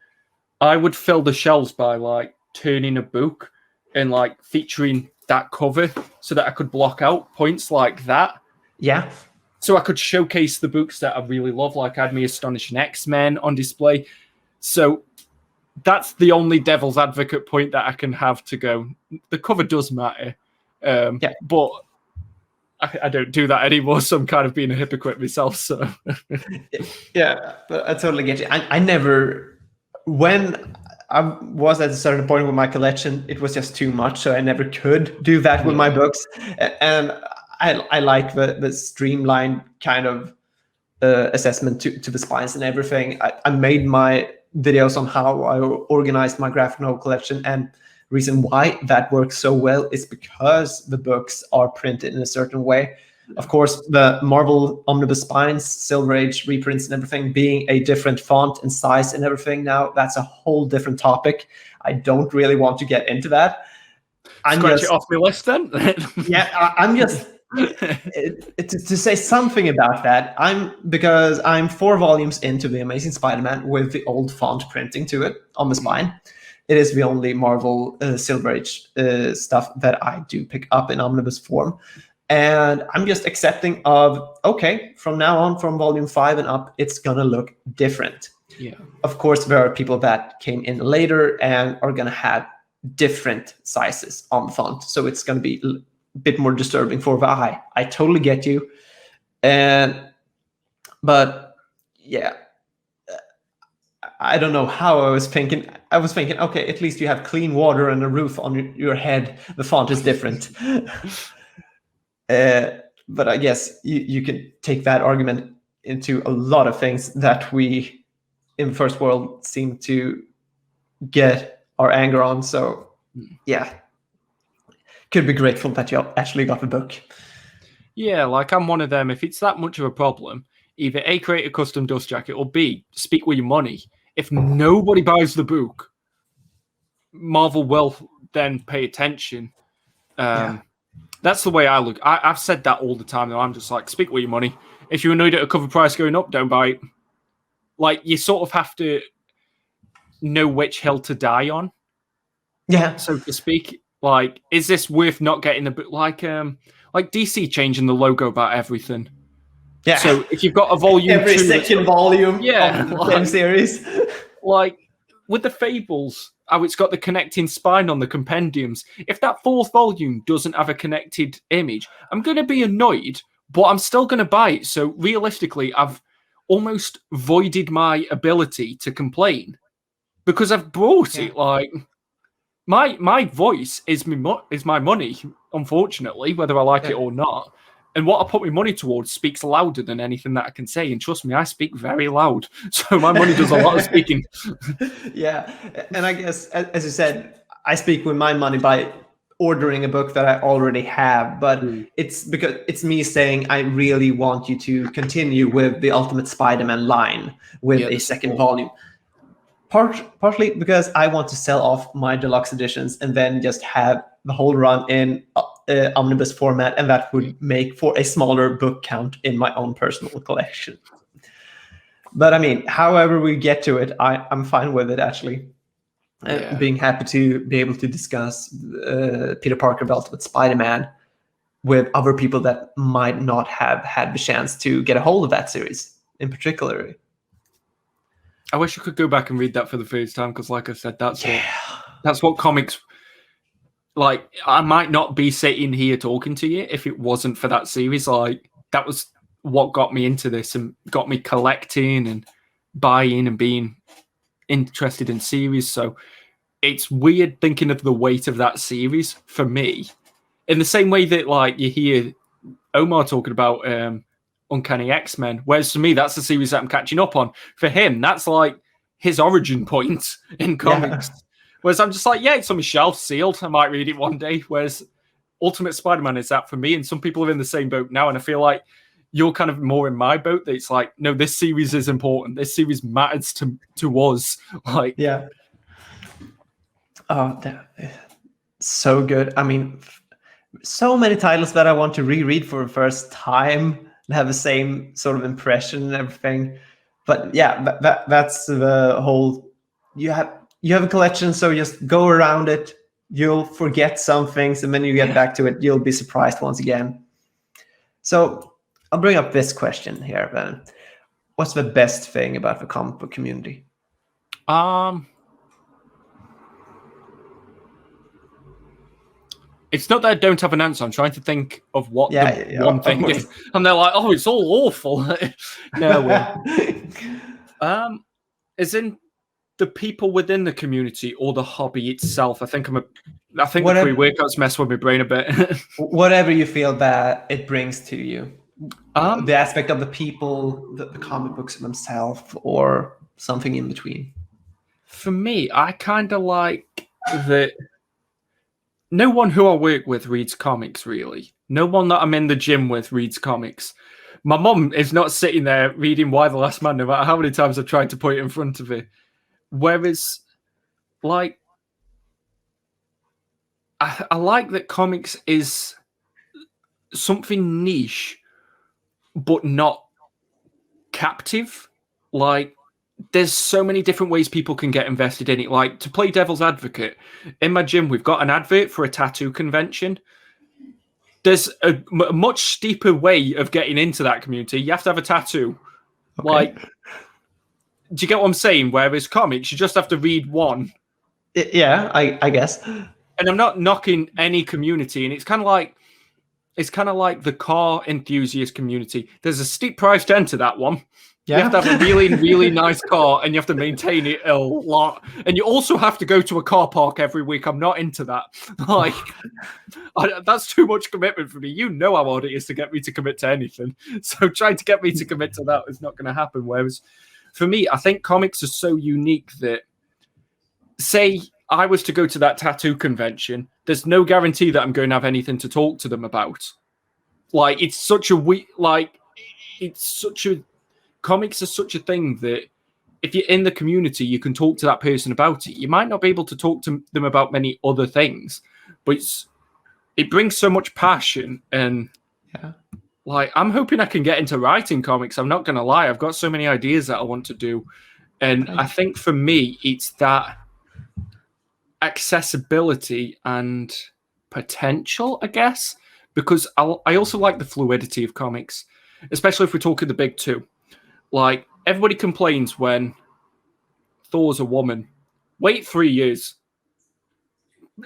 I would fill the shelves by like turning a book and like featuring that cover so that I could block out points like that. Yeah. So I could showcase the books that I really love, like I had me Astonishing X-Men on display. So that's the only devil's advocate point that I can have to go. The cover does matter, but I don't do that anymore, so I'm kind of being a hypocrite myself. So yeah, I totally get you. I never, when I was at a certain point with my collection, it was just too much, so I never could do that with my books. And I like the streamlined kind of assessment to the spines and everything. I made my videos on how I organized my graphic novel collection, and reason why that works so well is because the books are printed in a certain way. Of course, the Marvel Omnibus Spines, Silver Age reprints and everything being a different font and size and everything now, that's a whole different topic. I don't really want to get into that. Scratch it off my list then. I'm just to say something about that. Because I'm 4 volumes into the Amazing Spider-Man with the old font printing to it on the spine. It is the only Marvel Silver Age stuff that I do pick up in omnibus form. And I'm just accepting of, okay, from now on, from volume 5 and up, it's going to look different. Yeah. Of course, there are people that came in later and are going to have different sizes on the font. So it's going to be a bit more disturbing for the eye. I totally get you. But yeah, I don't know how I was thinking. I was thinking, okay, at least you have clean water and a roof on your head. The font is different. But I guess you can take that argument into a lot of things that we in the first world seem to get our anger on. So yeah, could be grateful that you actually got the book. Yeah, like I'm one of them. If it's that much of a problem, either A, create a custom dust jacket, or B, speak with your money. If nobody buys the book, Marvel will then pay attention. That's the way I look. I've said that all the time, though. I'm just like, speak with your money. If you're annoyed at a cover price going up, don't buy it. Like, you sort of have to know which hill to die on. Yeah. So to speak, like, is this worth not getting the book? Like DC changing the logo about everything. Yeah. So if you've got a volume, every second volume, of the same series, like with the Fables, how it's got the connecting spine on the compendiums. If that 4th volume doesn't have a connected image, I'm going to be annoyed, but I'm still going to buy it. So realistically, I've almost voided my ability to complain because I've bought it. Like my voice is my money, unfortunately, whether I like it or not. And what I put my money towards speaks louder than anything that I can say. And trust me, I speak very loud. So my money does a lot of speaking. Yeah. And I guess, as you said, I speak with my money by ordering a book that I already have. But it's because it's me saying, I really want you to continue with the Ultimate Spider-Man line with a second volume. Partly because I want to sell off my deluxe editions and then just have the whole run in omnibus format, and that would make for a smaller book count in my own personal collection. But I mean, however we get to it, I'm fine with it, actually. Being happy to be able to discuss Peter Parker, the Ultimate Spider-Man with other people that might not have had the chance to get a hold of that series in particular. I wish I could go back and read that for the first time, because like I said, that's what comics... Like, I might not be sitting here talking to you if it wasn't for that series. Like, that was what got me into this and got me collecting and buying and being interested in series. So it's weird thinking of the weight of that series for me. In the same way that, like, you hear Omar talking about Uncanny X-Men, whereas for me, that's the series that I'm catching up on. For him, that's like his origin point in comics. Yeah. Whereas I'm just like, yeah, it's on my shelf, sealed. I might read it one day. Whereas Ultimate Spider-Man is that for me, and some people are in the same boat now, and I feel like you're kind of more in my boat. That it's like, no, this series is important. This series matters to us. Like, Yeah. Oh, so good. I mean, so many titles that I want to reread for the first time and have the same sort of impression and everything. But yeah, that's the whole. You have a collection, so just go around it. You'll forget some things, and when you get back to it, you'll be surprised once again. So I'll bring up this question here, then. What's the best thing about the comic book community? It's not that I don't have an answer. I'm trying to think of what the one thing is. And they're like, oh, it's all awful. No. Is in the people within the community or the hobby itself. I think the pre-workouts mess with my brain a bit. Whatever you feel that it brings to you. The aspect of the people, the comic books themselves, or something in between. For me, I kind of like that no one who I work with reads comics, really. No one that I'm in the gym with reads comics. My mum is not sitting there reading Y the Last Man, no matter how many times I've tried to put it in front of her. Whereas, like, I like that comics is something niche, but not captive. Like, there's so many different ways people can get invested in it. Like, to play devil's advocate, in my gym, we've got an advert for a tattoo convention. There's a much steeper way of getting into that community. You have to have a tattoo. Okay. Like, do you get what I'm saying? Whereas comics, you just have to read one. Yeah, I guess. And I'm not knocking any community, and it's kind of like the car enthusiast community. There's a steep price to enter that one. Yeah. You have to have a really, really nice car, and you have to maintain it a lot. And you also have to go to a car park every week. I'm not into that. Like, that's too much commitment for me. You know how hard it is to get me to commit to anything. So trying to get me to commit to that is not going to happen. Whereas for me, I think comics are so unique that, say I was to go to that tattoo convention, there's no guarantee that I'm going to have anything to talk to them about. Like, comics are such a thing that if you're in the community, you can talk to that person about it. You might not be able to talk to them about many other things, but it brings so much passion. And like, I'm hoping I can get into writing comics. I'm not going to lie. I've got so many ideas that I want to do. And I think for me, it's that accessibility and potential, I guess, because I also like the fluidity of comics, especially if we're talking the big two. Like, everybody complains when Thor's a woman. Wait 3 years.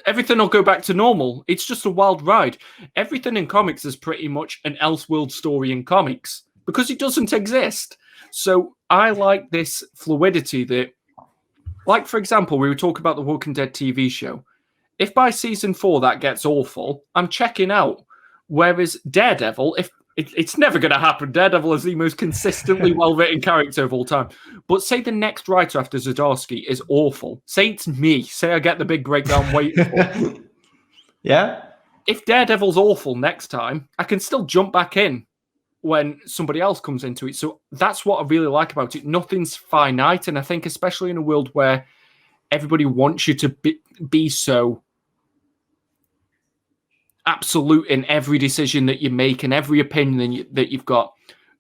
Everything will go back to normal. It's just a wild ride. Everything in comics is pretty much an Elseworld story in comics because it doesn't exist. So I like this fluidity that, like, for example, we were talking about the Walking Dead TV show. If by season 4 that gets awful, I'm checking out. Whereas Daredevil, it's never going to happen. Daredevil is the most consistently well-written character of all time. But say the next writer after Zdarsky is awful. Say it's me. Say I get the big breakdown waiting for. Yeah. If Daredevil's awful next time, I can still jump back in when somebody else comes into it. So that's what I really like about it. Nothing's finite. And I think especially in a world where everybody wants you to be so absolute in every decision that you make and every opinion that you've got,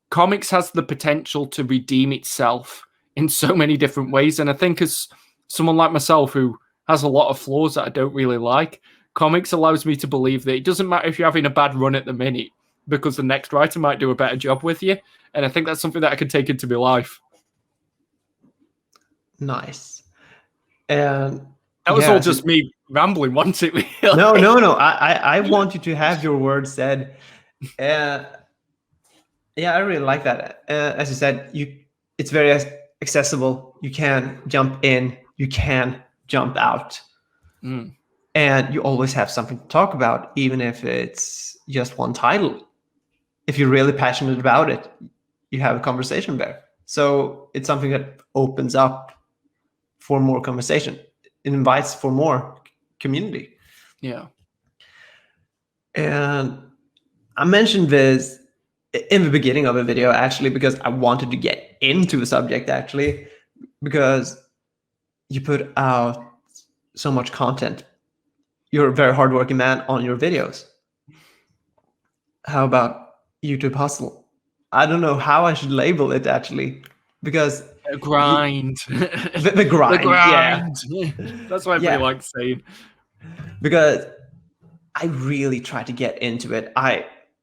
comics has the potential to redeem itself in so many different ways. And I think as someone like myself who has a lot of flaws that I don't really like, comics allows me to believe that it doesn't matter if you're having a bad run at the minute, because the next writer might do a better job with you. And I think that's something that I can take into my life. Nice. And that was all just me rambling, wasn't it? Really? No. I want you to have your words said. Yeah, I really like that. As you said, it's very accessible. You can jump in, you can jump out. And you always have something to talk about, even if it's just one title. if you're really passionate about it, you have a conversation there. So it's something that opens up for more conversation. It invites for more community. Yeah. And I mentioned this in the beginning of a video, actually, because I wanted to get into the subject, actually, because you put out so much content. You're a very hardworking man on your videos. How about YouTube hustle? I don't know how I should label it, actually, because A grind. the grind, The grind. yeah. That's what everybody likes saying. Because I really try to get into it.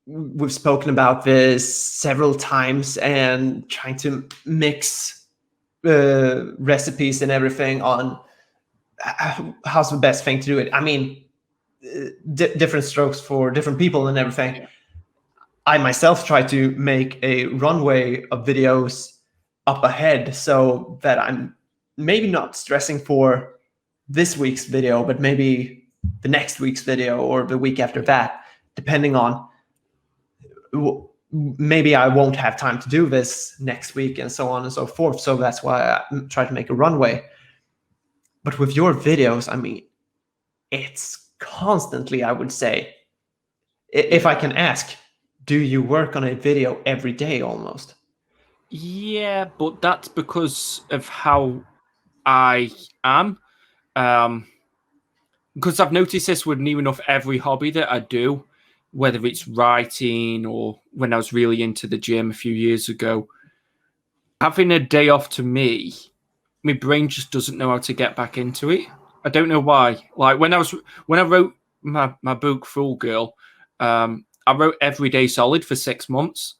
We've spoken about this several times, and trying to mix recipes and everything on how's the best thing to do it. I mean, different strokes for different people and everything. Yeah. I myself try to make a runway of videos up ahead so that I'm maybe not stressing for this week's video, but maybe the next week's video or the week after that, depending on maybe I won't have time to do this next week and so on and so forth. So that's why I try to make a runway. But with your videos, I mean, it's constantly, I would say, if I can ask, do you work on a video every day almost? Yeah, but that's because of how I am. Because I've noticed this with near enough every hobby that I do, whether it's writing or when I was really into the gym a few years ago. Having a day off, to me, my brain just doesn't know how to get back into it. I don't know why. Like when I wrote my book Fool Girl, I wrote every day solid for 6 months.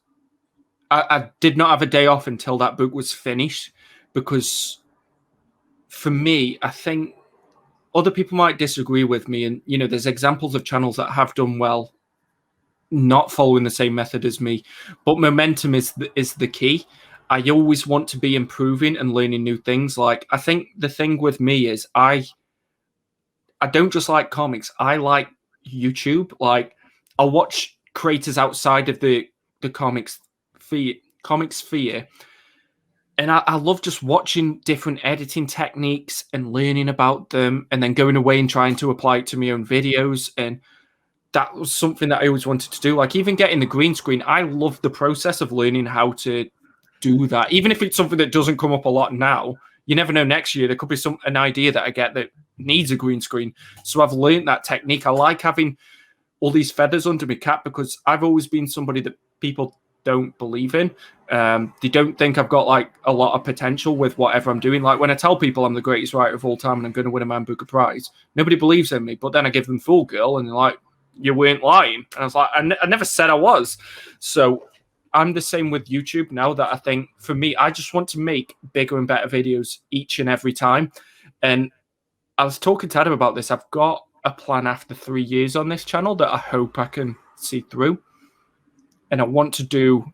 I did not have a day off until that book was finished, because for me, I think other people might disagree with me, and there's examples of channels that have done well not following the same method as me, but momentum is the key. I always want to be improving and learning new things. Like, I think the thing with me is I don't just like comics, I like YouTube. Like, I'll watch creators outside of the comics sphere, and I love just watching different editing techniques and learning about them, and then going away and trying to apply it to my own videos. And that was something that I always wanted to do. Like, even getting the green screen, I love the process of learning how to do that. Even if it's something that doesn't come up a lot now, you never know, next year there could be an idea that I get that needs a green screen. So I've learned that technique. I like having all these feathers under my cap, because I've always been somebody that people don't believe in. They don't think I've got like a lot of potential with whatever I'm doing. Like, when I tell people I'm the greatest writer of all time and I'm going to win a Man Booker Prize, nobody believes in me. But then I give them Fool Girl and they're like, you weren't lying. And I was like, I never said I was. So I'm the same with YouTube now, that I think for me, I just want to make bigger and better videos each and every time. And I was talking to Adam about this. I've got a plan after 3 years on this channel that I hope I can see through. And I want to do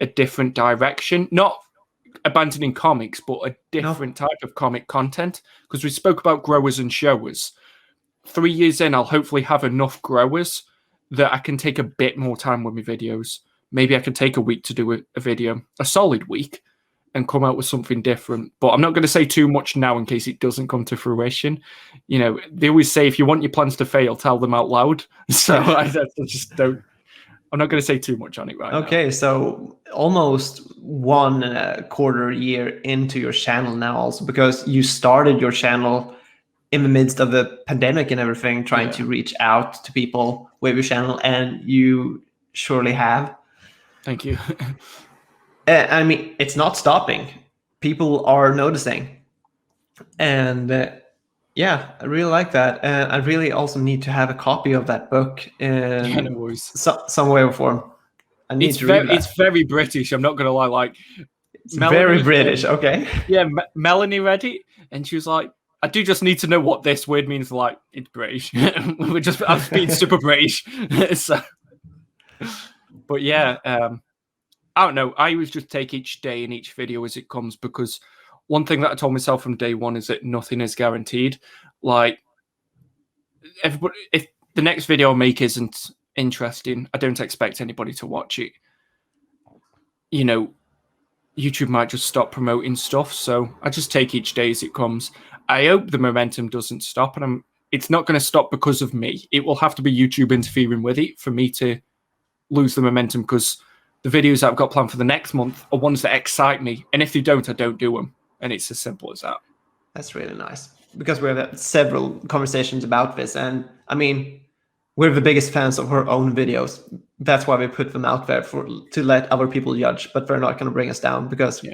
a different direction, not abandoning comics, but a different type of comic content. Because we spoke about growers and showers. 3 years in, I'll hopefully have enough growers that I can take a bit more time with my videos. Maybe I can take a week to do a video, a solid week, and come out with something different. But I'm not going to say too much now in case it doesn't come to fruition. They always say, if you want your plans to fail, tell them out loud. So I just don't. I'm not going to say too much on it right now. Okay, so almost 1.25 year into your channel now, also because you started your channel in the midst of the pandemic and everything, trying to reach out to people with your channel, and you surely have. Thank you. I mean, it's not stopping. People are noticing. And yeah, I really like that. And I really also need to have a copy of that book in some way or form. I need to read that. It's very British, I'm not going to lie. Like, it's very British, okay. Yeah, Melanie read it, and she was like, I do just need to know what this word means. Like, it's British. I'm being super British. So, but yeah, I don't know. I always just take each day and each video as it comes, because one thing that I told myself from day one is that nothing is guaranteed. Like, everybody, if the next video I make isn't interesting, I don't expect anybody to watch it. You know, YouTube might just stop promoting stuff, so I just take each day as it comes. I hope the momentum doesn't stop, and it's not going to stop because of me. It will have to be YouTube interfering with it for me to lose the momentum, because the videos that I've got planned for the next month are ones that excite me, and if they don't, I don't do them, and it's as simple as that. That's really nice, because we've had several conversations about this, and I mean, we're the biggest fans of our own videos. That's why we put them out there to let other people judge, but they're not going to bring us down because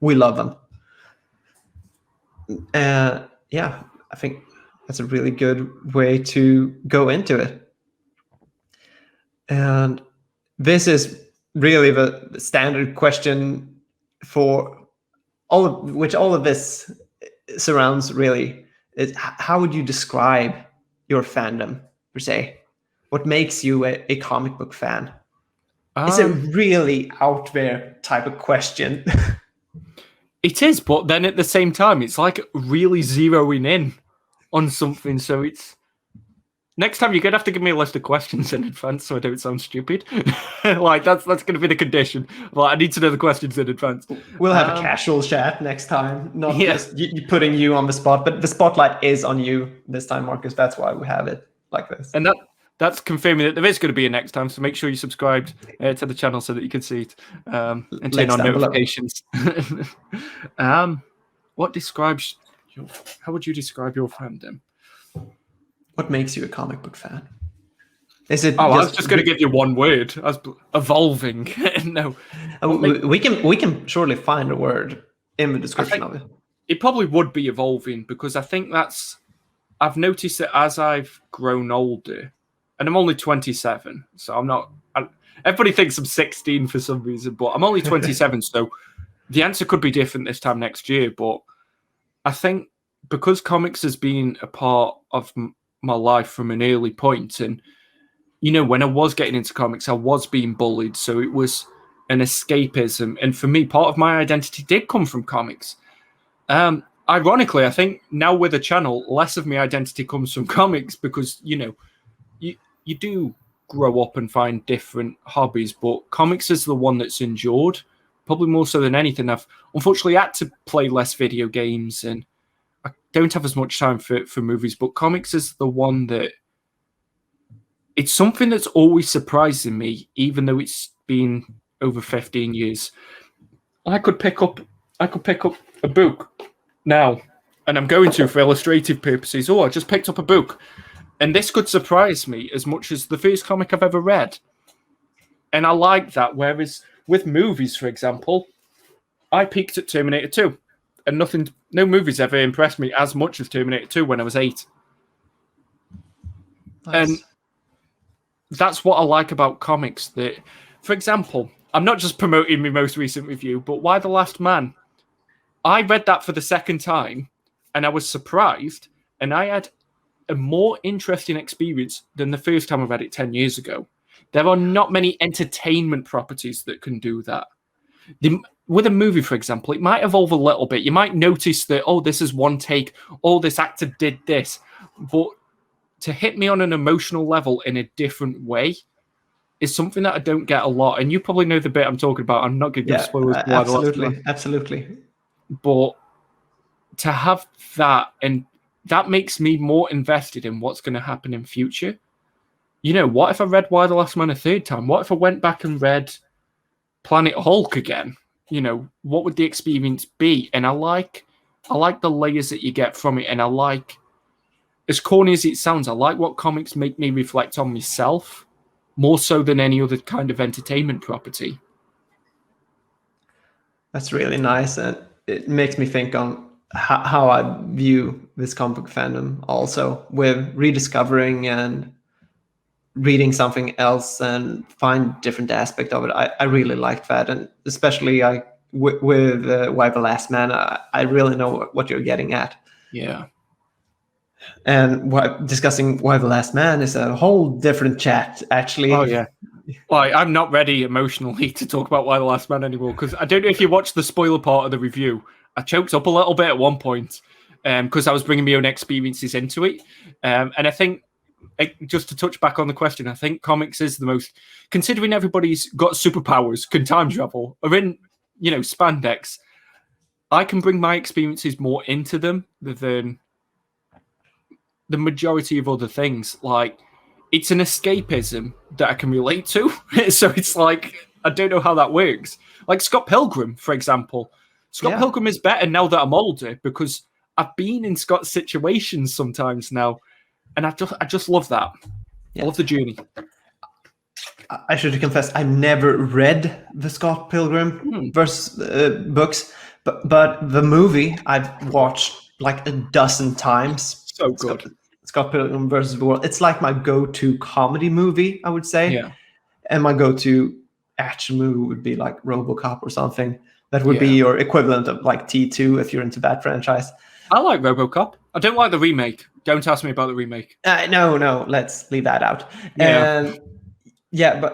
we love them. Yeah, I think that's a really good way to go into it. And this is really the standard question for all of this surrounds, really, is how would you describe your fandom, per se? What makes you a comic book fan? It's a really out there type of question. It is, but then at the same time, it's like really zeroing in on something. So it's next time you're gonna have to give me a list of questions in advance, so I don't sound stupid. Like that's gonna be the condition. Like I need to know the questions in advance. We'll have a casual chat next time, not just putting you on the spot, but the spotlight is on you this time, Marcus. That's why we have it like this. And that's confirming that there is going to be a next time, so make sure you subscribed to the channel so that you can see it and turn on notifications. What describes how would you describe your fandom? What makes you a comic book fan? Is it? I was just going to give you one word. I was evolving. No, we can surely find a word in the description of it. It probably would be evolving, because I think I've noticed that as I've grown older. And I'm only 27, so I'm not... everybody thinks I'm 16 for some reason, but I'm only 27, so the answer could be different this time next year. But I think because comics has been a part of my life from an early point, and, you know, when I was getting into comics, I was being bullied, so it was an escapism. And for me, part of my identity did come from comics. Ironically, I think now with a channel, less of my identity comes from comics, because, you know, you do grow up and find different hobbies, but comics is the one that's endured, probably more so than anything. I've unfortunately had to play less video games, and I don't have as much time for movies, but comics is the one that... It's something that's always surprising me, even though it's been over 15 years. I could pick up a book now, and I'm going to for illustrative purposes. I just picked up a book. And this could surprise me as much as the first comic I've ever read. And I like that. Whereas with movies, for example, I peaked at Terminator 2. And no movies ever impressed me as much as Terminator 2 when I was 8. Nice. And that's what I like about comics. That, for example, I'm not just promoting my most recent review, but Why the Last Man? I read that for the second time, and I was surprised, and I had a more interesting experience than the first time I read it 10 years ago. There are not many entertainment properties that can do that. With a movie, for example, it might evolve a little bit. You might notice that, this is one take, this actor did this. But to hit me on an emotional level in a different way is something that I don't get a lot. And you probably know the bit I'm talking about. I'm not going to give spoilers. Absolutely. But to have that, and that makes me more invested in what's going to happen in future. You know, what if I read Why the Last Man a third time? What if I went back and read Planet Hulk again? You know, what would the experience be? And I like the layers that you get from it. And I like, as corny as it sounds, I like what comics make me reflect on myself more so than any other kind of entertainment property. That's really nice. And it makes me think on how I view this comic book fandom also, with rediscovering and reading something else and find different aspect of it. I really liked that, and especially with Why the Last Man, I really know what you're getting at. Yeah. And discussing Why the Last Man is a whole different chat, actually. Oh yeah. Well, I'm not ready emotionally to talk about Why the Last Man anymore, because I don't know if you watched the spoiler part of the review. I choked up a little bit at one point because I was bringing my own experiences into it. And I think just to touch back on the question, I think comics is the most, considering everybody's got superpowers, can time travel, are in, spandex, I can bring my experiences more into them than the majority of other things. Like, it's an escapism that I can relate to. So it's like, I don't know how that works. Like Scott Pilgrim, for example. Scott Pilgrim is better now that I'm older because I've been in Scott's situations sometimes now, and I just love that. I love the journey. I should confess, I never read the Scott Pilgrim versus books, but the movie I've watched like a dozen times. So good. Scott Pilgrim versus the World. It's like my go-to comedy movie, I would say. Yeah. And my go-to action movie would be like RoboCop or something. That would be your equivalent of like T2 if you're into that franchise. I like RoboCop. I don't like the remake. Don't ask me about the remake. No, let's leave that out. Yeah. And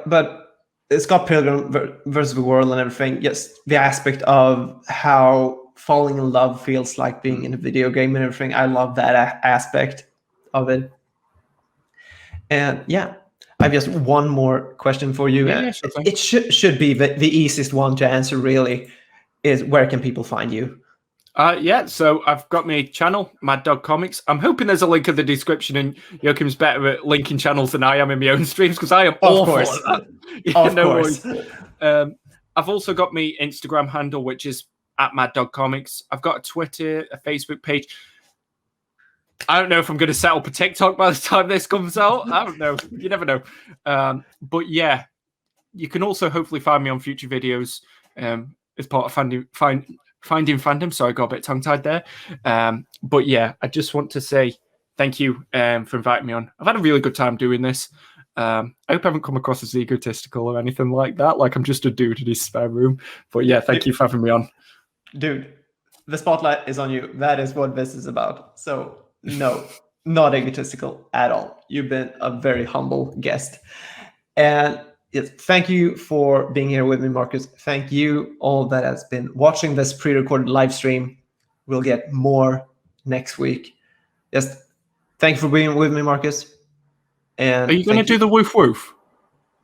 but Scott Pilgrim versus the World and everything, yes, the aspect of how falling in love feels like being in a video game and everything. I love that aspect of it. And I have just one more question for you. Sure. It should be the easiest one to answer, really, is where can people find you? So I've got my channel, Maddogg Comics. I'm hoping there's a link in the description, and Joachim's better at linking channels than I am in my own streams because I am awful at that. Of course. I've also got my Instagram handle, which is @Maddogg Comics. I've got a Twitter, a Facebook page. I don't know if I'm going to set up a TikTok by the time this comes out. I don't know. You never know. But yeah, you can also hopefully find me on future videos as part of Finding Fandom. Sorry, I got a bit tongue-tied there. But yeah, I just want to say thank you for inviting me on. I've had a really good time doing this. I hope I haven't come across as egotistical or anything like that. Like I'm just a dude in his spare room. But yeah, thank you for having me on. Dude, the spotlight is on you. That is what this is about. So no, not egotistical at all. You've been a very humble guest. And yes, thank you for being here with me, Marcus. Thank you all that has been watching this pre-recorded live stream. We'll get more next week. Yes, thank you for being with me, Marcus. And are you going to do the woof woof?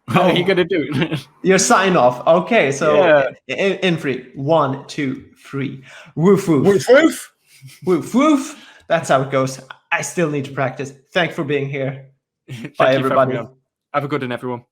How are you going to do it? Your sign off. Okay, so in 3, 1, 2, 3. Woof woof. Woof woof. Woof woof. That's how it goes. I still need to practice. Thanks for being here. Bye, everybody. Have a good one, everyone.